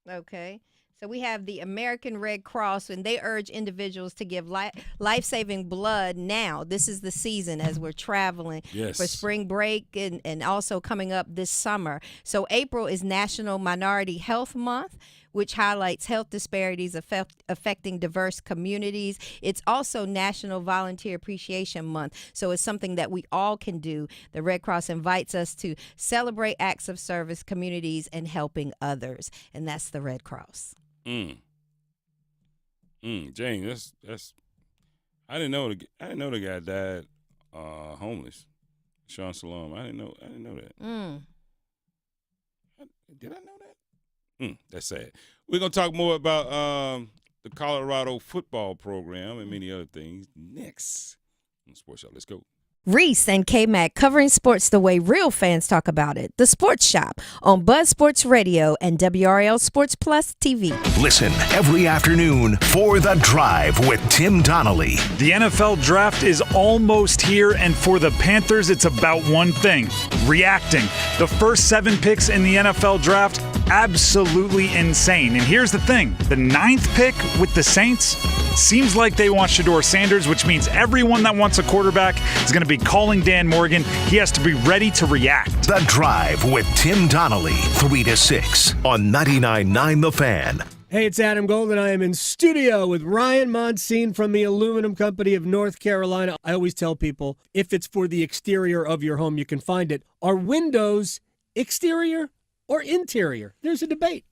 Okay. So we have the American Red Cross, and they urge individuals to give life-saving blood now. This is the season as we're traveling for spring break and also coming up this summer. So April is National Minority Health Month, which highlights health disparities affecting diverse communities. It's also National Volunteer Appreciation Month, so it's something that we all can do. The Red Cross invites us to celebrate acts of service, communities, and helping others, and that's the Red Cross. James, that's. I didn't know the guy died homeless. Sean Salam. I didn't know that. Did I know that? That's sad. We're gonna talk more about the Colorado football program and many other things next on Sports Show. Let's go. Reese and Kmac covering sports the way real fans talk about it. The Sports Shop on Buzz Sports Radio and WRL Sports Plus TV. Listen every afternoon for The Drive with Tim Donnelly. The NFL draft is almost here, and for the Panthers, it's about one thing: reacting. The first 7 picks in the NFL draft, absolutely insane. And here's the thing: the 9th pick with the Saints seems like they want Shedeur Sanders, which means everyone that wants a quarterback is going to be calling Dan Morgan. He has to be ready to react. The Drive with Tim Donnelly, 3 to 6 on 99.9 The Fan. Hey, it's Adam Golden. I am in studio with Ryan Monsine from the Aluminum Company of North Carolina. I always tell people, if it's for the exterior of your home, you can find it. Are windows exterior or interior? There's a debate.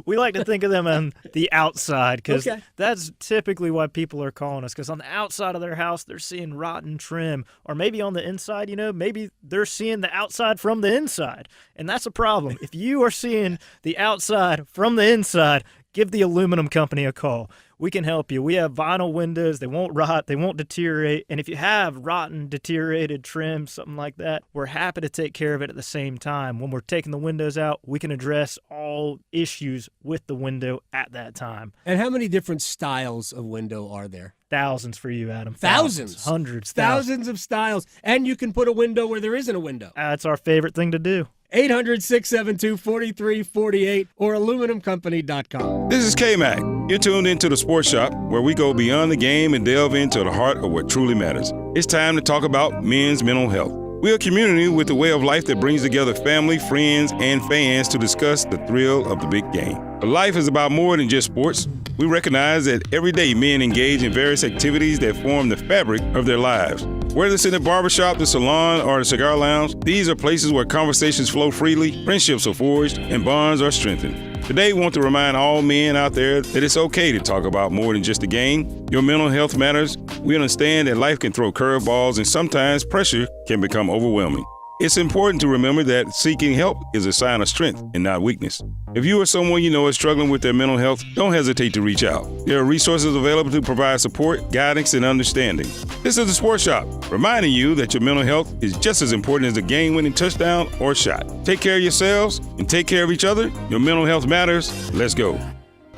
We like to think of them on the outside because Okay. that's typically why people are calling us, because on the outside of their house, they're seeing rotten trim. Or maybe on the inside, maybe they're seeing the outside from the inside. And that's a problem. If you are seeing the outside from the inside, give the Aluminum Company a call. We can help you. We have vinyl windows. They won't rot. They won't deteriorate. And if you have rotten, deteriorated trim, something like that, we're happy to take care of it at the same time. When we're taking the windows out, we can address all issues with the window at that time. And how many different styles of window are there? Thousands for you, Adam. Thousands. Hundreds. Thousands of styles. And you can put a window where there isn't a window. That's our favorite thing to do. 800-672-4348 or aluminumcompany.com. This is Kmac. You're tuned into the Sports Shop, where we go beyond the game and delve into the heart of what truly matters. It's time to talk about men's mental health. We're a community with a way of life that brings together family, friends, and fans to discuss the thrill of the big game. But life is about more than just sports. We recognize that every day men engage in various activities that form the fabric of their lives. Whether it's in the barbershop, the salon, or the cigar lounge, these are places where conversations flow freely, friendships are forged, and bonds are strengthened. Today, we want to remind all men out there that it's okay to talk about more than just the game. Your mental health matters. We understand that life can throw curveballs, and sometimes pressure can become overwhelming. It's important to remember that seeking help is a sign of strength and not weakness. If you or someone you know is struggling with their mental health, don't hesitate to reach out. There are resources available to provide support, guidance, and understanding. This is the Sports Shop, reminding you that your mental health is just as important as a game-winning touchdown or shot. Take care of yourselves and take care of each other. Your mental health matters. Let's go.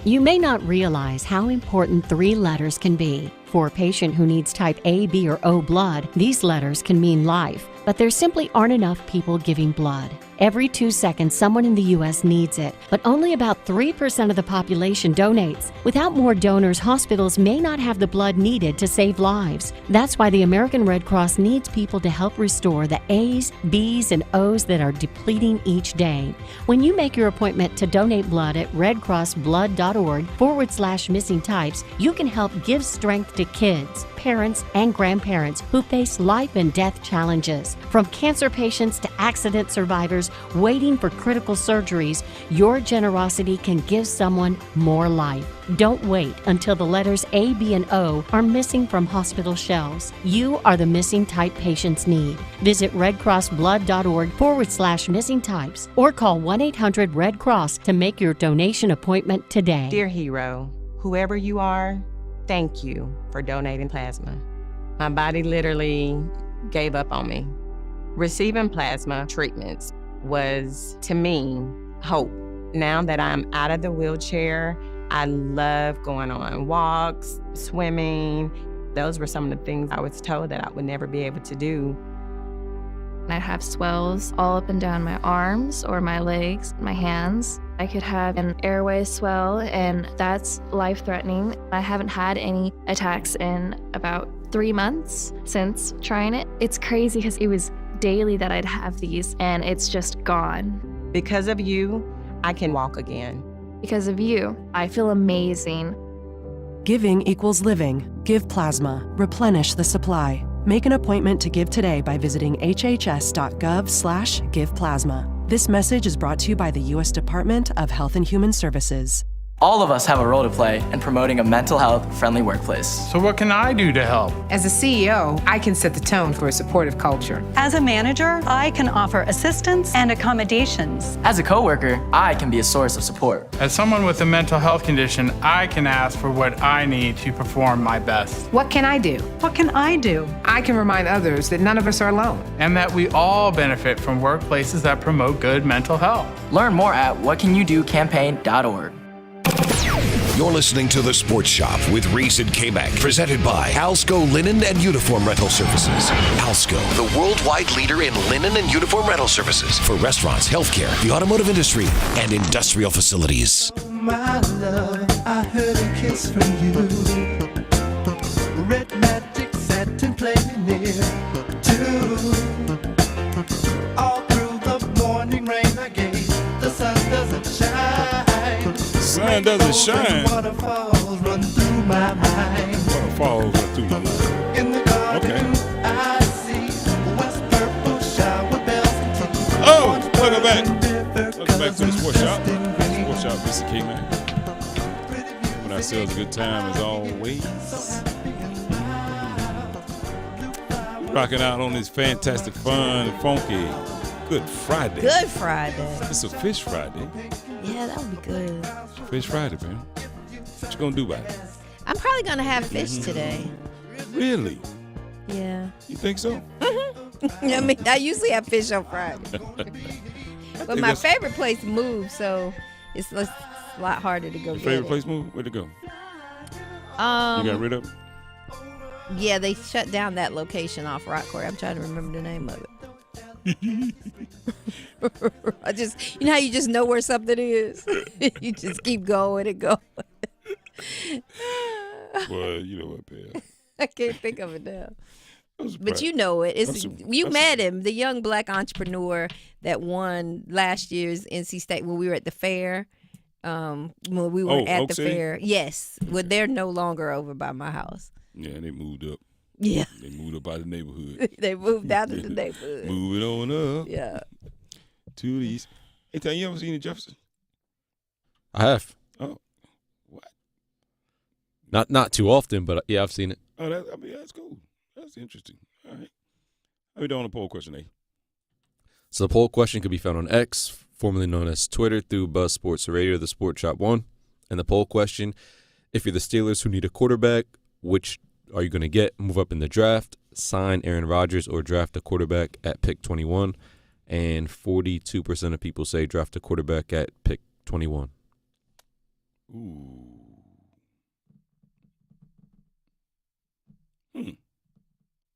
You may not realize how important 3 letters can be. For a patient who needs type A, B, or O blood, these letters can mean life, but there simply aren't enough people giving blood. Every 2 seconds, someone in the U.S. needs it, but only about 3% of the population donates. Without more donors, hospitals may not have the blood needed to save lives. That's why the American Red Cross needs people to help restore the A's, B's, and O's that are depleting each day. When you make your appointment to donate blood at redcrossblood.org/missing types, you can help give strength to kids, parents, and grandparents who face life and death challenges. From cancer patients to accident survivors waiting for critical surgeries, your generosity can give someone more life. Don't wait until the letters A, B, and O are missing from hospital shelves. You are the missing type patients need. Visit redcrossblood.org/missing types or call 1-800-RED-CROSS to make your donation appointment today. Dear hero, whoever you are, thank you for donating plasma. My body literally gave up on me. Receiving plasma treatments was, to me, hope. Now that I'm out of the wheelchair, I love going on walks, swimming. Those were some of the things I was told that I would never be able to do. I have swells all up and down my arms or my legs, my hands. I could have an airway swell, and that's life-threatening. I haven't had any attacks in about 3 months since trying it. It's crazy because it was daily that I'd have these, and it's just gone. Because of you, I can walk again. Because of you, I feel amazing. Giving equals living. Give plasma. Replenish the supply. Make an appointment to give today by visiting hhs.gov/giveplasma. This message is brought to you by the U.S. Department of Health and Human Services. All of us have a role to play in promoting a mental health friendly workplace. So what can I do to help? As a CEO, I can set the tone for a supportive culture. As a manager, I can offer assistance and accommodations. As a coworker, I can be a source of support. As someone with a mental health condition, I can ask for what I need to perform my best. What can I do? What can I do? I can remind others that none of us are alone. And that we all benefit from workplaces that promote good mental health. Learn more at whatcanyoudocampaign.org. You're listening to The Sports Shop with Reese and Kmac, presented by Alsco Linen and Uniform Rental Services. Alsco, the worldwide leader in linen and uniform rental services for restaurants, healthcare, the automotive industry, and industrial facilities. My love, I heard a kiss from you. Red magic satin playing near too. All through the morning rain I gave, the sun doesn't shine. Sun doesn't shine. Waterfalls run through my mind. Waterfalls run through my mind. In the garden, I see west purple shower bells and tea. Oh, welcome back. Welcome back to the Sports Shop. Sports Shop, Mr. Kmac. When ourselves a good time as always. Rocking out on this fantastic, fun, funky Good Friday. Good Friday. It's a Fish Friday. Yeah, that would be good. Fish Friday, man. What you gonna do about it? I'm probably gonna have fish today. Really? Yeah. You think so? I mean, I usually have fish on Friday. But my favorite place moved, so it's a lot harder to go get favorite it. place moved? Where'd it go? You got rid of it? Yeah, they shut down that location off Rock Quarry. I'm trying to remember the name of it. I just, you know how you just know where something is? You just keep going and going. Well, you know what, Pam? I can't think of it now. But you know it. You met him, the young black entrepreneur that won last year's NC State when we were at the fair. When we were at the fair. Yes. Well, they're no longer over by my house. Yeah, they moved up. Yeah. They moved up out of the neighborhood. They moved out of the neighborhood. Moving on up. Yeah. To the east. Hey, Tom, you ever seen the Jefferson? I have. Oh. What? Not too often, but yeah, I've seen it. Oh, that's cool. That's interesting. All right. How we doing on the poll question, A? So the poll question could be found on X, formerly known as Twitter, through Buzz Sports Radio, the Sports Shop 1. And the poll question, if you're the Steelers who need a quarterback, which are you going to get? Move up in the draft, sign Aaron Rodgers, or draft a quarterback at pick 21. And 42% of people say draft a quarterback at pick 21. Ooh.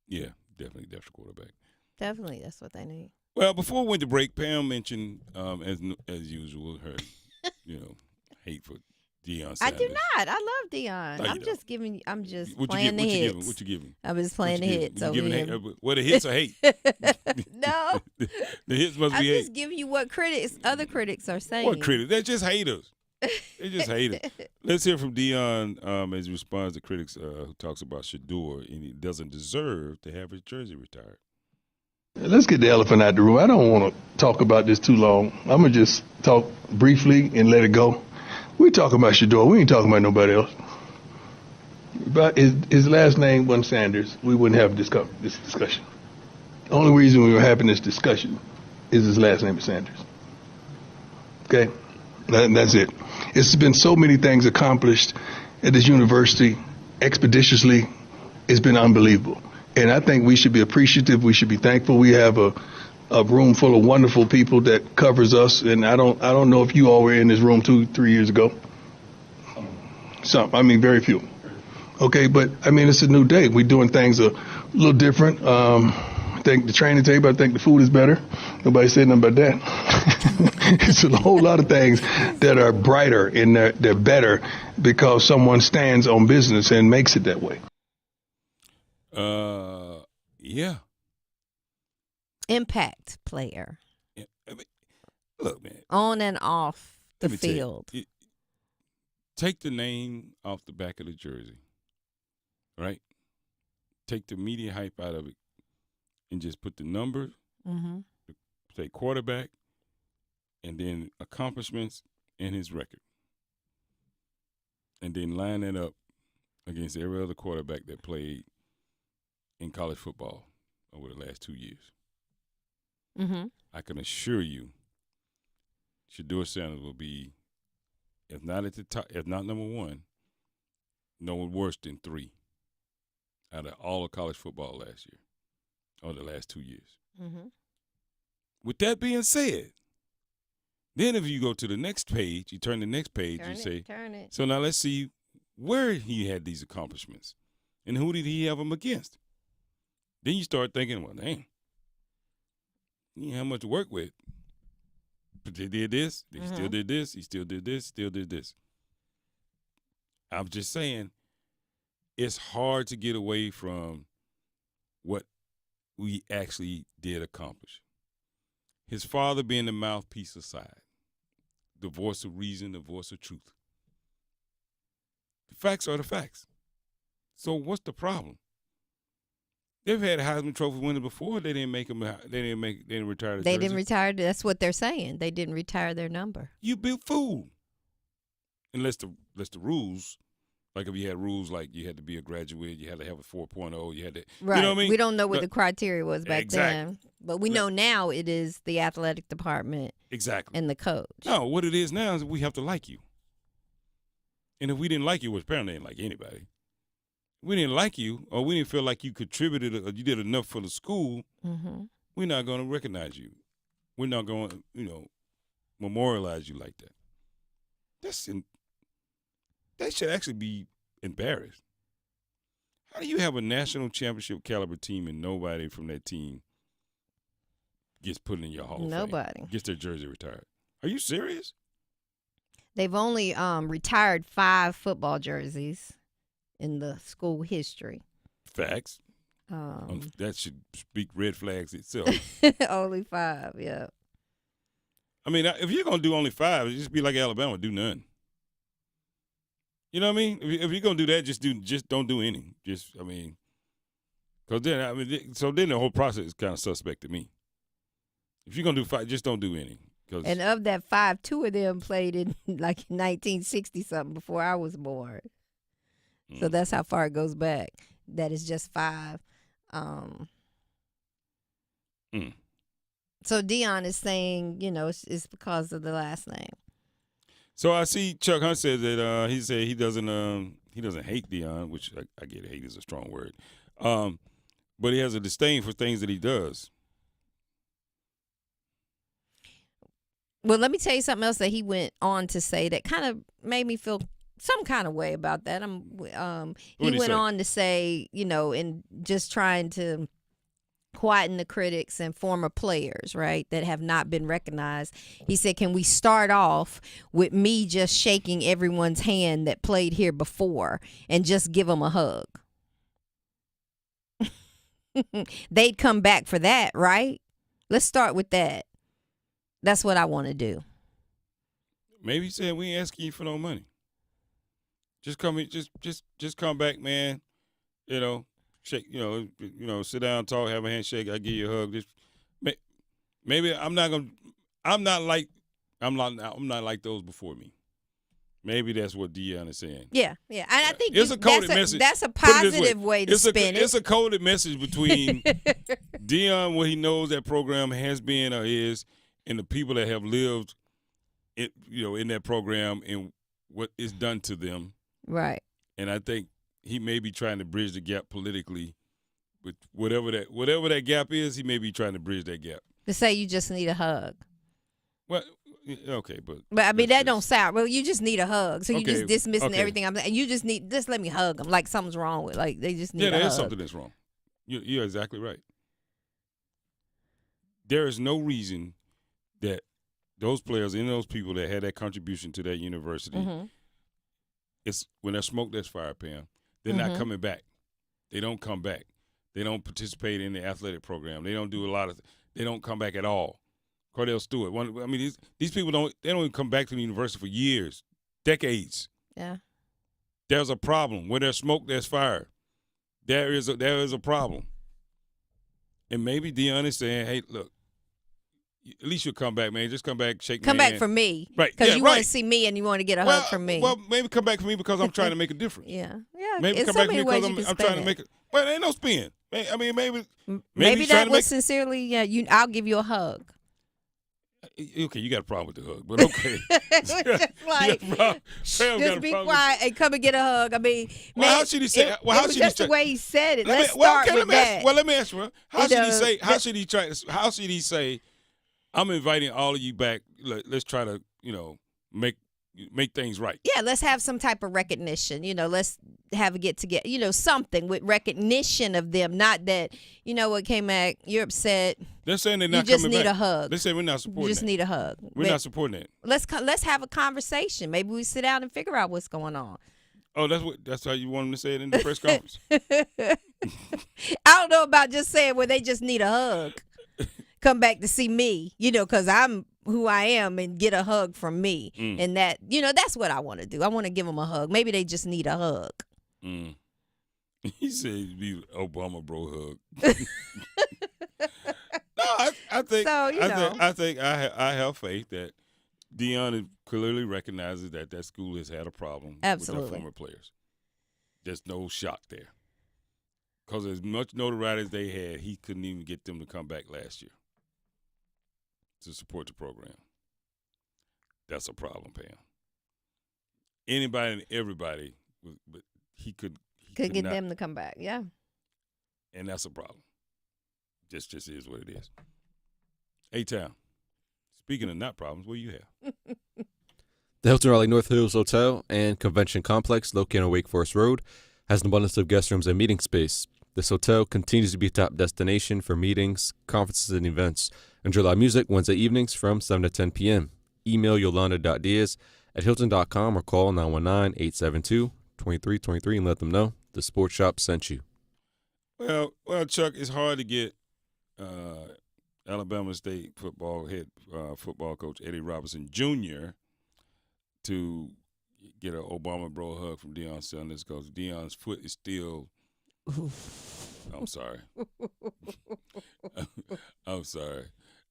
Yeah, definitely draft a quarterback. Definitely, that's what they need. Well, before we went to break, Pam mentioned, as usual, her, hate for Deion Sanders. I do not. I love Deion. No, I'm just giving. I'm just What playing the hits. What you giving? I was playing the hits over him. What the hits or hate? No. The hits must I'm be hate. just giving you what other critics are saying. What critics? They're just haters. They just haters. Let's hear from Deion as he responds to critics who talks about Shador and he doesn't deserve to have his jersey retired. Let's get the elephant out the room. I don't want to talk about this too long. I'm going to just talk briefly and let it go. We talking about Shador. We ain't talking about nobody else. But his last name wasn't Sanders. We wouldn't have this discussion. The only reason we were having this discussion is his last name is Sanders. Okay? That's it. It's been so many things accomplished at this university expeditiously. It's been unbelievable. And I think we should be appreciative. We should be thankful. We have a room full of wonderful people that covers us. And I don't know if you all were in this room 2-3 years ago. Very few. Okay, but it's a new day. We're doing things a little different. I think the training table, I think the food is better. Nobody said nothing about that. It's a whole lot of things that are brighter and they're better because someone stands on business and makes it that way. Yeah. Impact player. Yeah. Look, man. On and off the field. Take the name off the back of the jersey, right? Take the media hype out of it and just put the numbers, say quarterback, and then accomplishments and his record. And then line that up against every other quarterback that played in college football over the last 2 years. I can assure you, Shedeur Sanders will be, if not at the top, if not number one, no worse than 3 out of all of college football last year or the last 2 years. With that being said, then if you go to the next page, you turn the next page, turn it. So now let's see where he had these accomplishments and who did he have them against. Then you start thinking, well, damn, he didn't have much to work with. But they did this, they still did this, he still did this, still did this. I'm just saying, it's hard to get away from what we actually did accomplish. His father being the mouthpiece aside, the voice of reason, the voice of truth. The facts are the facts. So what's the problem? They've had Heisman Trophy winners before. They didn't make them. They didn't retire. They didn't retire. That's what they're saying. They didn't retire their number. You big fool. Unless the rules, like if you had rules like you had to be a graduate, you had to have a 4.0, you had to. Right. You know what I mean? We don't know what the criteria was back Exactly. then, but we know now it is the athletic department. Exactly. And the coach. No, what it is now is we have to like you. And if we didn't like you, which apparently didn't like anybody. We didn't like you, or we didn't feel like you contributed or you did enough for the school, we're not going to recognize you. We're not going to, memorialize you like that. They should actually be embarrassed. How do you have a national championship caliber team and nobody from that team gets put in your Hall of Fame? Nobody. Gets their jersey retired. Are you serious? They've only retired 5 football jerseys in the school history. Facts. That should speak red flags itself. Only 5, yeah. I mean, if you're going to do only 5, just be like Alabama, do none. You know what I mean? If you're going to do that, just don't do any. Because then, so then the whole process is kind of suspect to me. If you're going to do 5, just don't do any. And of that 5, 2 of them played in 1960-something before I was born. So that's how far it goes back. That is just 5. So Dion is saying, it's because of the last name. So I see Chuck Hunt said that he said he doesn't hate Dion, which I get hate is a strong word, but he has a disdain for things that he does. Well, let me tell you something else that he went on to say that kind of made me feel some kind of way about that. He went on to say, in just trying to quieten the critics and former players, right, that have not been recognized. He said, can we start off with me just shaking everyone's hand that played here before and just give them a hug? They'd come back for that, right? Let's start with that. That's what I want to do. Maybe he said, we ain't asking you for no money. Just come come back, man. Shake, sit down, talk, have a handshake. I give you a hug. Maybe I'm not like those before me. Maybe that's what Dion is saying. Yeah. And I think it's a coded message. That's a positive way to spin it. It's a coded message between Dion, what he knows that program has been or is, and the people that have lived, in that program and what is done to them. Right. And I think he may be trying to bridge the gap politically But whatever that gap is, he may be trying to bridge that gap. To say you just need a hug. Well, okay, but I mean that don't sound well. You just need a hug, so you just dismissing okay. everything I'm saying. You just let me hug them, like something's wrong with, like they just need. Yeah, a hug. there is something that's wrong. You're exactly right. There is no reason that those players and those people that had that contribution to that university, it's when there's smoke, there's fire, Pam. They're not coming back. They don't come back. They don't participate in the athletic program. They don't do a lot of. They don't come back at all. Cordell Stewart. These people don't even come back to the university for years, decades. Yeah. There's a problem. Where there's smoke, there's fire. There is a problem. And maybe Deion is saying, hey, look, at least you'll come back, man. Just come back, shake my hand. Come back for me. Right. Because you want to see me and you want to get a hug from me. Well, maybe come back for me because I'm trying to make a difference. Yeah. Maybe come back for me because I'm trying to make it. Well, there ain't no spin. I mean, maybe that was sincerely, I'll give you a hug. Okay, you got a problem with the hug, but okay. Just be quiet and come and get a hug. I mean, how should he say? How should just he the way he said it. Let's start with that. Let me ask you. How should he say? How should he say? I'm inviting all of you back. Let's try to, make things right. Yeah, let's have some type of recognition. Let's have a get together. Something with recognition of them. Not that, what, Kmac, you're upset. They're saying they're not coming back. You just need a hug. They say we're not supporting You just need a hug. We're not supporting that. Let's have a conversation. Maybe we sit down and figure out what's going on. Oh, that's how you want them to say it in the press conference? I don't know about just saying where they just need a hug. Come back to see me, because I'm who I am and get a hug from me. And that, that's what I want to do. I want to give them a hug. Maybe they just need a hug. He said it'd be Obama bro hug. No, I think so, I think I have faith that Deion clearly recognizes that school has had a problem with their former players. There's no shock there. Because as much notoriety as they had, he couldn't even get them to come back last year to support the program. That's a problem, Pam. Anybody and everybody, but he could get them to come back, yeah. And that's a problem. Just is what it is. A-Town, speaking of not problems, what do you have? The Hilton Raleigh North Hills Hotel and Convention Complex, located on Wake Forest Road, has an abundance of guest rooms and meeting space. This hotel continues to be a top destination for meetings, conferences, and events. Enjoy live music Wednesday evenings from 7 to 10 p.m. Email yolanda.diaz@hilton.com or call 919-872-2323 and let them know the Sports Shop sent you. Well, Chuck, it's hard to get Alabama State football coach Eddie Robinson Jr. to get an Obama bro hug from Deion Sanders because Deion's foot is still. I'm sorry. I'm sorry.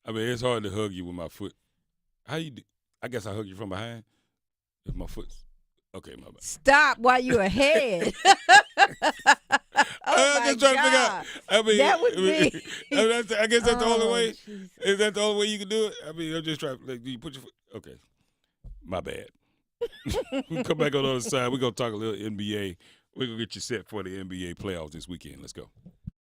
I mean, it's hard to hug you with my foot. How you do? I guess I hug you from behind. If my foot's okay, my bad. Stop while you're ahead. I'm just trying to figure out. I mean, that would be. I guess that's the only way. Jesus. Is that the only way you can do it? I mean, I'm just trying. Like, do you put your foot? Okay, my bad. We come back on the other side. We're gonna talk a little NBA. We're gonna get you set for the NBA playoffs this weekend. Let's go.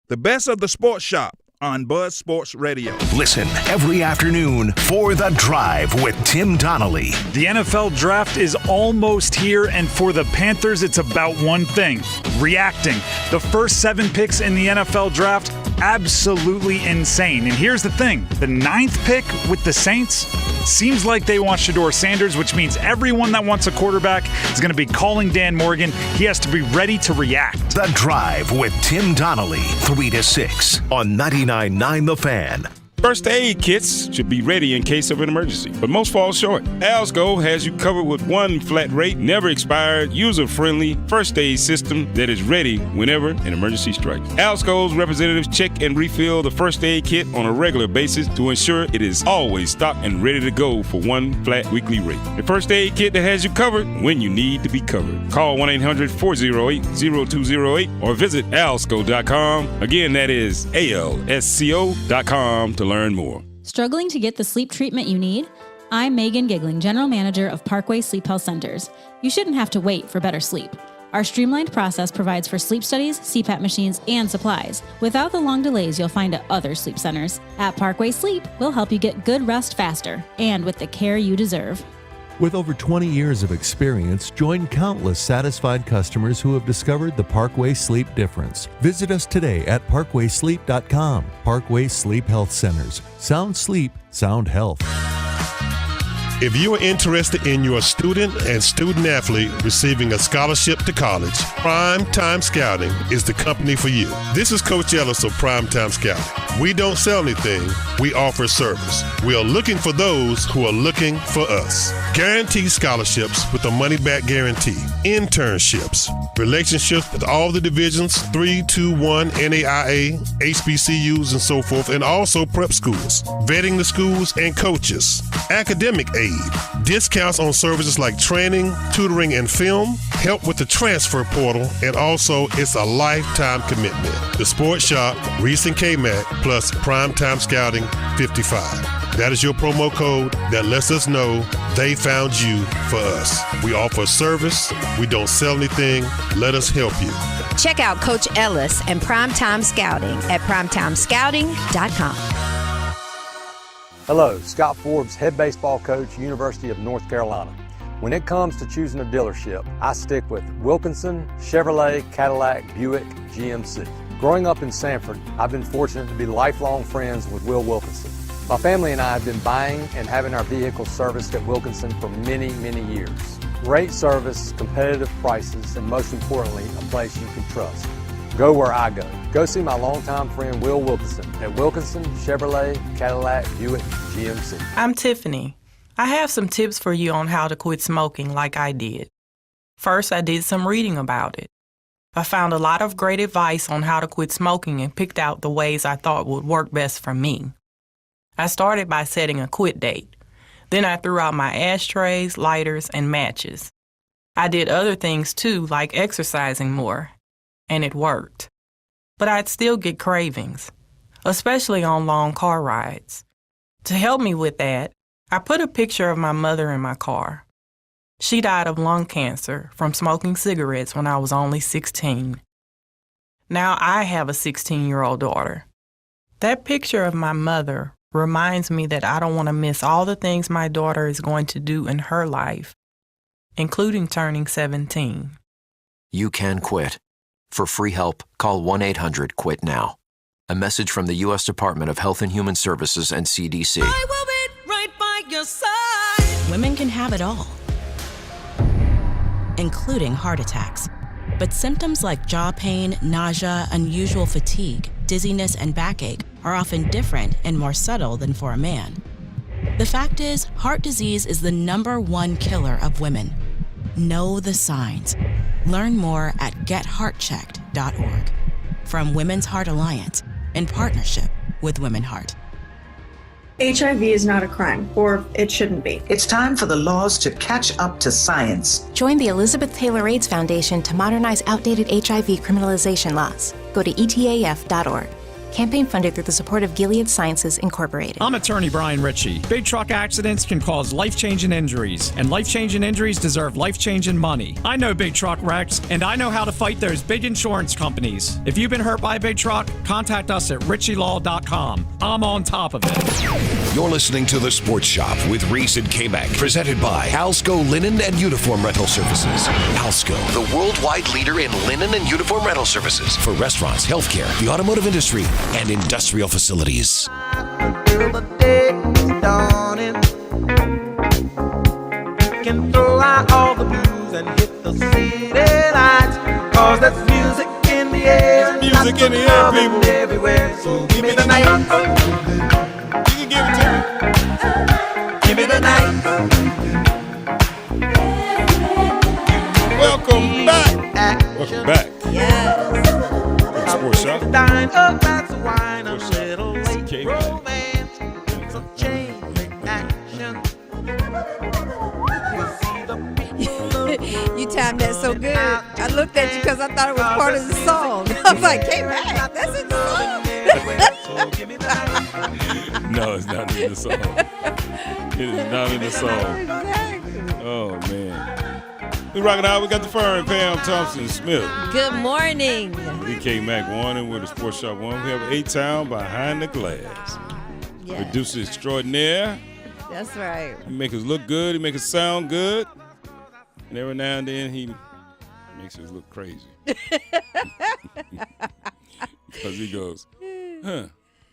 The best of the Sports Shop on Buzz Sports Radio. Listen every afternoon for The Drive with Tim Donnelly. The NFL draft is almost here, and for the Panthers, it's about one thing: reacting. The first 7 picks in the NFL draft, absolutely insane. And here's the thing: the 9th pick with the Saints seems like they want Shedeur Sanders, which means everyone that wants a quarterback is going to be calling Dan Morgan. He has to be ready to react. The Drive with Tim Donnelly, 3 to 6 on 99.9 The Fan. First aid kits should be ready in case of an emergency, but most fall short. Alsco has you covered with one flat rate, never expired, user-friendly first aid system that is ready whenever an emergency strikes. Alsco's representatives check and refill the first aid kit on a regular basis to ensure it is always stocked and ready to go for one flat weekly rate. The first aid kit that has you covered when you need to be covered. Call 1-800-408-0208 or visit alsco.com. Again, that is alsco.com to learn more. Struggling to get the sleep treatment you need? I'm Megan Giggling, General Manager of Parkway Sleep Health Centers. You shouldn't have to wait for better sleep. Our streamlined process provides for sleep studies, CPAP machines, and supplies, without the long delays you'll find at other sleep centers. At Parkway Sleep, we'll help you get good rest faster, and with the care you deserve. With over 20 years of experience, join countless satisfied customers who have discovered the Parkway Sleep difference. Visit us today at parkwaysleep.com. Parkway Sleep Health Centers. Sound sleep, sound health. If you are interested in your student and student athlete receiving a scholarship to college, Prime Time Scouting is the company for you. This is Coach Ellis of Prime Time Scouting. We don't sell anything, we offer service. We are looking for those who are looking for us. Guaranteed scholarships with a money-back guarantee, internships, relationships with all the divisions, 3, 2, 1, NAIA, HBCUs, and so forth, and also prep schools, vetting the schools and coaches, academic aid, discounts on services like training, tutoring, and film, help with the transfer portal, and also it's a lifetime commitment. The Sports Shop, Reese and Kmac, plus Primetime Scouting 55. That is your promo code that lets us know they found you for us. We offer service. We don't sell anything. Let us help you. Check out Coach Ellis and Primetime Scouting at primetimescouting.com. Hello, Scott Forbes, head baseball coach, University of North Carolina. When it comes to choosing a dealership, I stick with Wilkinson, Chevrolet, Cadillac, Buick, GMC. Growing up in Sanford, I've been fortunate to be lifelong friends with Will Wilkinson. My family and I have been buying and having our vehicles serviced at Wilkinson for many, many years. Great service, competitive prices, and most importantly, a place you can trust. Go where I go. Go see my longtime friend Will Wilkinson at Wilkinson, Chevrolet, Cadillac, Buick, GMC. I'm Tiffany. I have some tips for you on how to quit smoking like I did. First, I did some reading about it. I found a lot of great advice on how to quit smoking and picked out the ways I thought would work best for me. I started by setting a quit date. Then I threw out my ashtrays, lighters, and matches. I did other things too, like exercising more. And it worked. But I'd still get cravings, especially on long car rides. To help me with that, I put a picture of my mother in my car. She died of lung cancer from smoking cigarettes when I was only 16. Now I have a 16-year-old daughter. That picture of my mother reminds me that I don't want to miss all the things my daughter is going to do in her life, including turning 17. You can quit. For free help, call 1-800-QUIT-NOW. A message from the U.S. Department of Health and Human Services and CDC. I will be right by your side. Women can have it all, including heart attacks. But symptoms like jaw pain, nausea, unusual fatigue, dizziness, and backache are often different and more subtle than for a man. The fact is, heart disease is the #1 killer of women. Know the signs. Learn more at getheartchecked.org. From Women's Heart Alliance, in partnership with Women Heart. HIV is not a crime, or it shouldn't be. It's time for the laws to catch up to science. Join the Elizabeth Taylor AIDS Foundation to modernize outdated HIV criminalization laws. Go to etaf.org. Campaign funded through the support of Gilead Sciences Incorporated. I'm attorney Brian Ritchie. Big truck accidents can cause life-changing injuries, and life-changing injuries deserve life-changing money. I know big truck wrecks, and I know how to fight those big insurance companies. If you've been hurt by a big truck, contact us at ritchielaw.com. I'm on top of it. You're listening to The Sports Shop with Reese and Kmac, presented by Alsco Linen and Uniform Rental Services. Alsco, the worldwide leader in linen and uniform rental services for restaurants, healthcare, the automotive industry, and industrial facilities. The day is dawning. Can throw out all the blues and hit the city lights. Cause there's music in the air. Music in the air, people. Everywhere. So give me the night. You can give it to me. Give me the night. Welcome back. Welcome back. Yes. Sports Shop. Dine up, that's wine, a little late romance, some chain reaction. You timed that so good. I looked at you because I thought it was part of the song. I was like, Kmac, that's in the song. No, it's not in the song. It is not in the song. Oh, man. We rocking out. We got the Fern, Pam Thompson-Smith. Good morning. Kmac 1 and we're the Sports Shop 1. We have A-Town behind the glass. Yes. Producer extraordinaire. That's right. He make us look good. He make us sound good. And every now and then he makes us look crazy. Because he goes,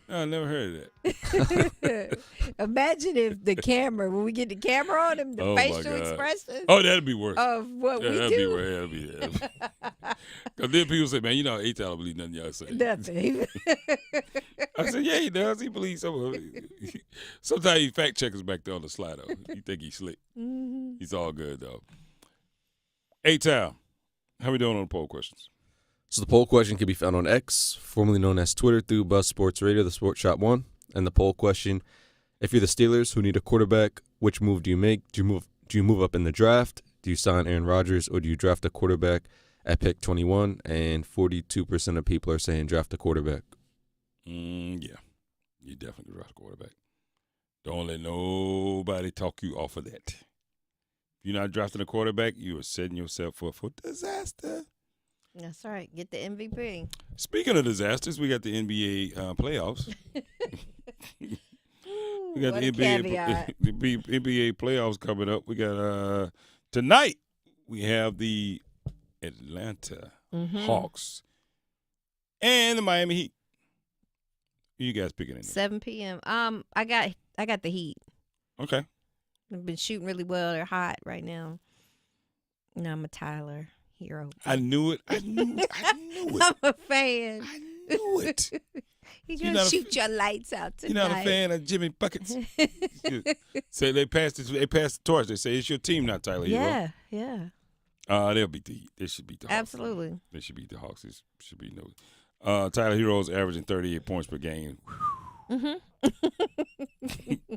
I never heard of that. Imagine if the camera, when we get the camera on him, the facial expressions. Oh, that'd be worse. Of what we that'd do. Be worse. That'd be Because then people say, man, you know, A-Town don't believe nothing y'all say. Nothing. I said, yeah, he does. He believes some of it. Sometimes he fact check us back there on the slide, though. You think he's slick. Mm-hmm. He's all good, though. A-Town, how we doing on the poll questions? So the poll question can be found on X, formerly known as Twitter, through Buzz Sports Radio, the Sports Shop 1. And the poll question, if you're the Steelers who need a quarterback, which move do you make? Do you move up in the draft? Do you sign Aaron Rodgers, or do you draft a quarterback at pick 21? And 42% of people are saying draft a quarterback. Yeah, you definitely draft a quarterback. Don't let nobody talk you off of that. If you're not drafting a quarterback, you are setting yourself up for disaster. That's right. Get the MVP. Speaking of disasters, we got the NBA playoffs. We got the NBA playoffs coming up. We got tonight. We have the Atlanta Hawks and the Miami Heat. Who you guys picking in? 7 p.m. I got the Heat. Okay. They've been shooting really well. They're hot right now. No, I'm a Tyler hero. I knew it. I knew it. I'm a fan. I knew it. He's gonna shoot your lights out tonight. You're not a fan of Jimmy Buckets. Say they passed the torch. They say it's your team, not Tyler Hero. Yeah. They'll beat the Heat. They should beat the Hawks. Absolutely. They should beat the Hawks. It should be no. Tyler Hero's averaging 38 points per game. That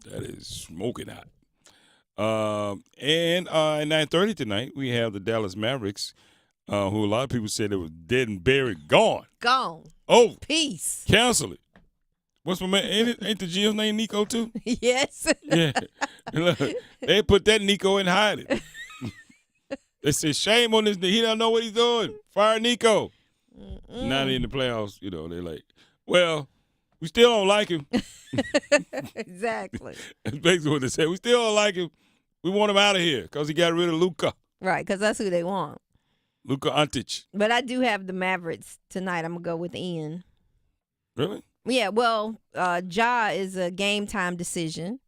is smoking hot. And at 9:30 tonight, we have the Dallas Mavericks, who a lot of people said they were dead and buried, gone. Gone. Oh, peace. Cancel it. What's my man? Ain't the GM's name Nico too? Yes. Yeah. Look, they put that Nico in hiding. They said, shame on this. He don't know what he's doing. Fire Nico. Now they're in the playoffs. You know, they're like, well, we still don't like him. Exactly. That's basically what they said. We still don't like him. We want him out of here because he got rid of Luka. Right, because that's who they want. Luka Doncic. But I do have the Mavericks tonight. I'm going to go with Ian. Really? Yeah, well, Ja is a game time decision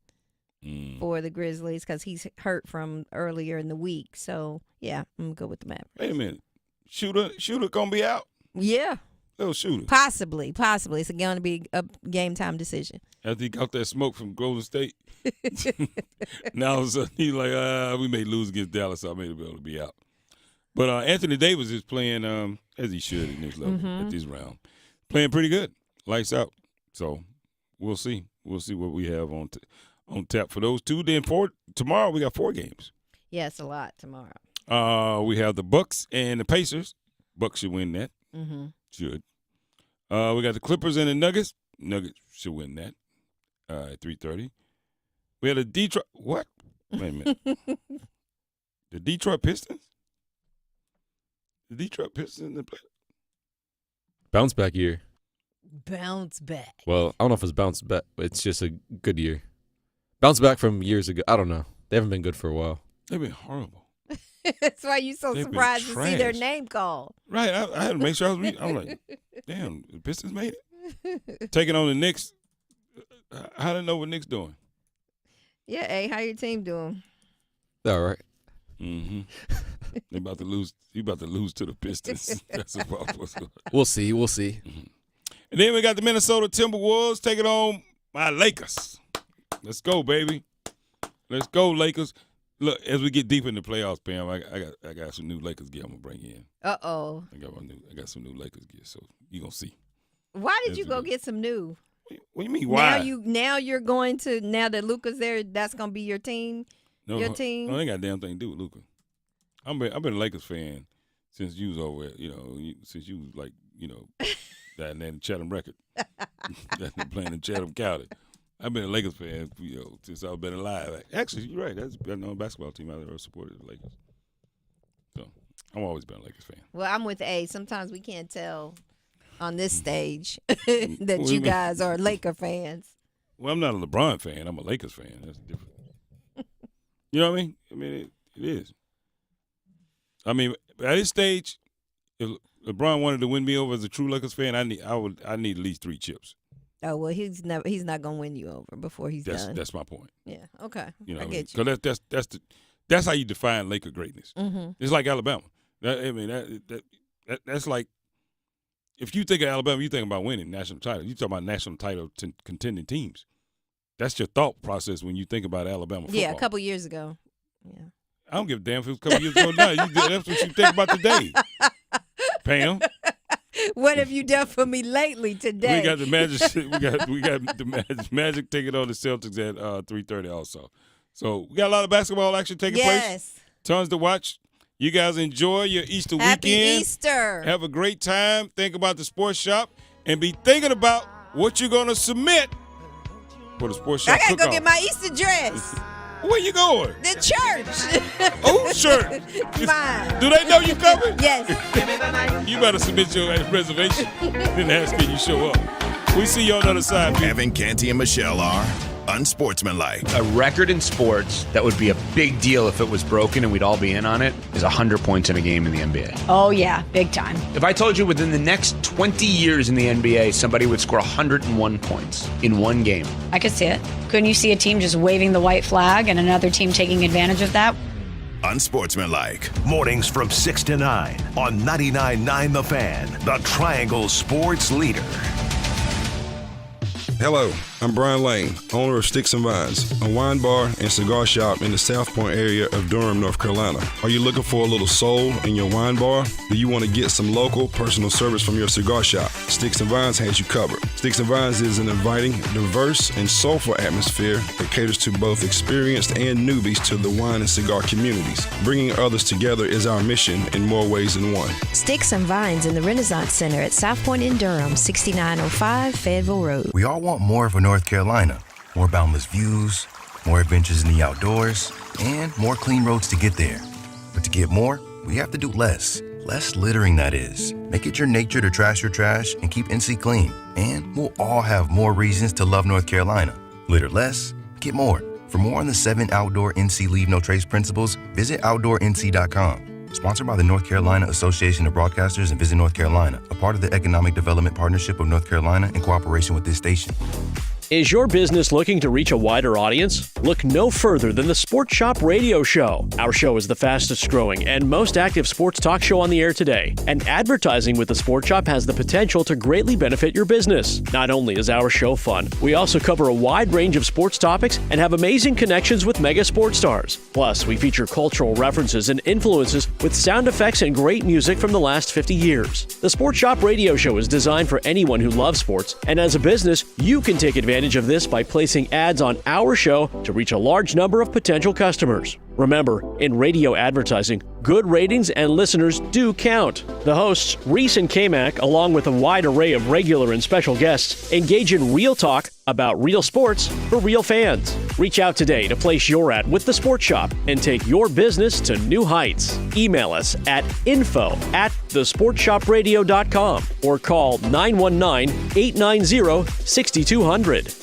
for the Grizzlies because he's hurt from earlier in the week. So, yeah, I'm going to go with the Mavericks. Wait a minute. Shooter going to be out? Yeah. Little Shooter. Possibly. It's going to be a game time decision. After he got that smoke from Golden State. Now all of a sudden he's like, we may lose against Dallas, so I may be able to be out. But Anthony Davis is playing as he should in this level at this round. Playing pretty good. Lights out. So we'll see. We'll see what we have on tap for those two. Then tomorrow we got 4 games. Yeah, it's a lot tomorrow. We have the Bucks and the Pacers. Bucks should win that. Should. We got the Clippers and the Nuggets. Nuggets should win that at 3:30. We had a Detroit. What? Wait a minute. The Detroit Pistons? The Detroit Pistons in the play. Bounce back year. Bounce back. Well, I don't know if it's bounce back. It's just a good year. Bounce back from years ago. I don't know. They haven't been good for a while. They've been horrible. That's why you're so They've been surprised to see their trash. name called. Right. I had to make sure I was reading. I'm like, damn, the Pistons made it. Taking on the Knicks. I didn't know what Knicks doing. Yeah, hey, how your team doing? All right. They about to lose. You about to lose to the Pistons. That's a problem. We'll see. And then we got the Minnesota Timberwolves taking on my Lakers. Let's go, baby. Let's go, Lakers. Look, as we get deep in the playoffs, Pam, I got some new Lakers gear I'm gonna bring in. Uh-oh. I got some new Lakers gear, so you gonna see. Why did you go get some new? What do you mean? Why? Now that Luka's there, that's gonna be your team. No, your team. No, they ain't got a damn thing to do with Luka. I've been a Lakers fan since you was over. Since you was like that and then Chatham record. Playing in Chatham County. I've been a Lakers fan, since I've been alive. Actually, you're right. That's been on a basketball team out there supported the Lakers. I've always been a Lakers fan. Well, I'm with A. Sometimes we can't tell on this stage that you guys are Laker fans. Well, I'm not a LeBron fan. I'm a Lakers fan. That's different. You know what I mean? I mean, it is. I mean, at this stage, if LeBron wanted to win me over as a true Lakers fan, I need at least 3 chips. Oh well, he's not gonna win you over before he's done. That's my point. Yeah. Okay. You know, I get you. Because that's how you define Laker greatness. Mm-hmm. It's like Alabama. That's like if you think of Alabama, you think about winning national title. You talk about national title contending teams. That's your thought process when you think about Alabama football. Yeah, a couple years ago. Yeah. I don't give a damn if it was a couple years ago now. That's what you think about today, Pam. What have you done for me lately today? We got the Magic. we got the Magic taking on the Celtics at 3:30 also. So we got a lot of basketball action taking place. Tons to watch. You guys enjoy your Easter weekend. Happy Easter. Have a great time. Think about the sports shop and be thinking about what you're going to submit for the sports shop. I gotta go get my Easter dress. Where you going? The church. Oh, church. Come on. Do they know you coming? Yes. You better submit your reservation. Then ask can you show up. We see you on the other side. Evan, Canty, and Michelle are unsportsmanlike. A record in sports that would be a big deal if it was broken and we'd all be in on it is 100 points in a game in the NBA. Oh, yeah, big time. If I told you within the next 20 years in the NBA, somebody would score 101 points in one game. I could see it. Couldn't you see a team just waving the white flag and another team taking advantage of that? Unsportsmanlike. Mornings from 6 to 9 on 99.9 The Fan, the Triangle Sports Leader. Hello, I'm Brian Lane, owner of Sticks and Vines, a wine bar and cigar shop in the South Point area of Durham, North Carolina. Are you looking for a little soul in your wine bar? Do you want to get some local personal service from your cigar shop? Sticks and Vines has you covered. Sticks and Vines is an inviting, diverse, and soulful atmosphere that caters to both experienced and newbies to the wine and cigar communities. Bringing others together is our mission in more ways than one. Sticks and Vines in the Renaissance Center at South Point in Durham, 6905 Fayetteville Road. We all want more for North Carolina. More boundless views, more adventures in the outdoors, and more clean roads to get there. But to get more, we have to do less. Less littering, that is. Make it your nature to trash your trash and keep NC clean. And we'll all have more reasons to love North Carolina. Litter less, get more. For more on the 7 outdoor NC Leave No Trace principles, visit OutdoorNC.com. Sponsored by the North Carolina Association of Broadcasters and Visit North Carolina, a part of the Economic Development Partnership of North Carolina in cooperation with this station. Is your business looking to reach a wider audience? Look no further than the Sports Shop Radio Show. Our show is the fastest growing and most active sports talk show on the air today. And advertising with the Sports Shop has the potential to greatly benefit your business. Not only is our show fun, we also cover a wide range of sports topics and have amazing connections with mega sports stars. Plus, we feature cultural references and influences with sound effects and great music from the last 50 years. The Sports Shop Radio Show is designed for anyone who loves sports, and as a business, you can take advantage of this by placing ads on our show to reach a large number of potential customers. Remember, in radio advertising, good ratings and listeners do count. The hosts, Reese and Kmac, along with a wide array of regular and special guests, engage in real talk about real sports for real fans. Reach out today to place your ad with the Sports Shop and take your business to new heights. Email us at info@thesportshopradio.com or call 919-890-6200.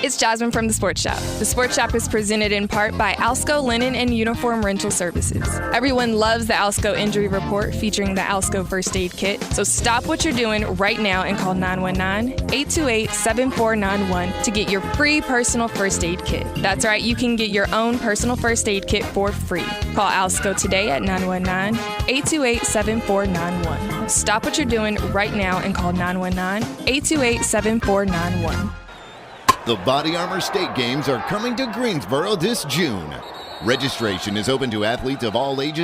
It's Jasmine from The Sports Shop. The Sports Shop is presented in part by Alsco Linen and Uniform Rental Services. Everyone loves the Alsco Injury Report featuring the Alsco First Aid Kit. So stop what you're doing right now and call 919-828-7491 to get your free personal first aid kit. That's right, you can get your own personal first aid kit for free. Call Alsco today at 919-828-7491. Stop what you're doing right now and call 919-828-7491. The Body Armor State Games are coming to Greensboro this June. Registration is open to athletes of all ages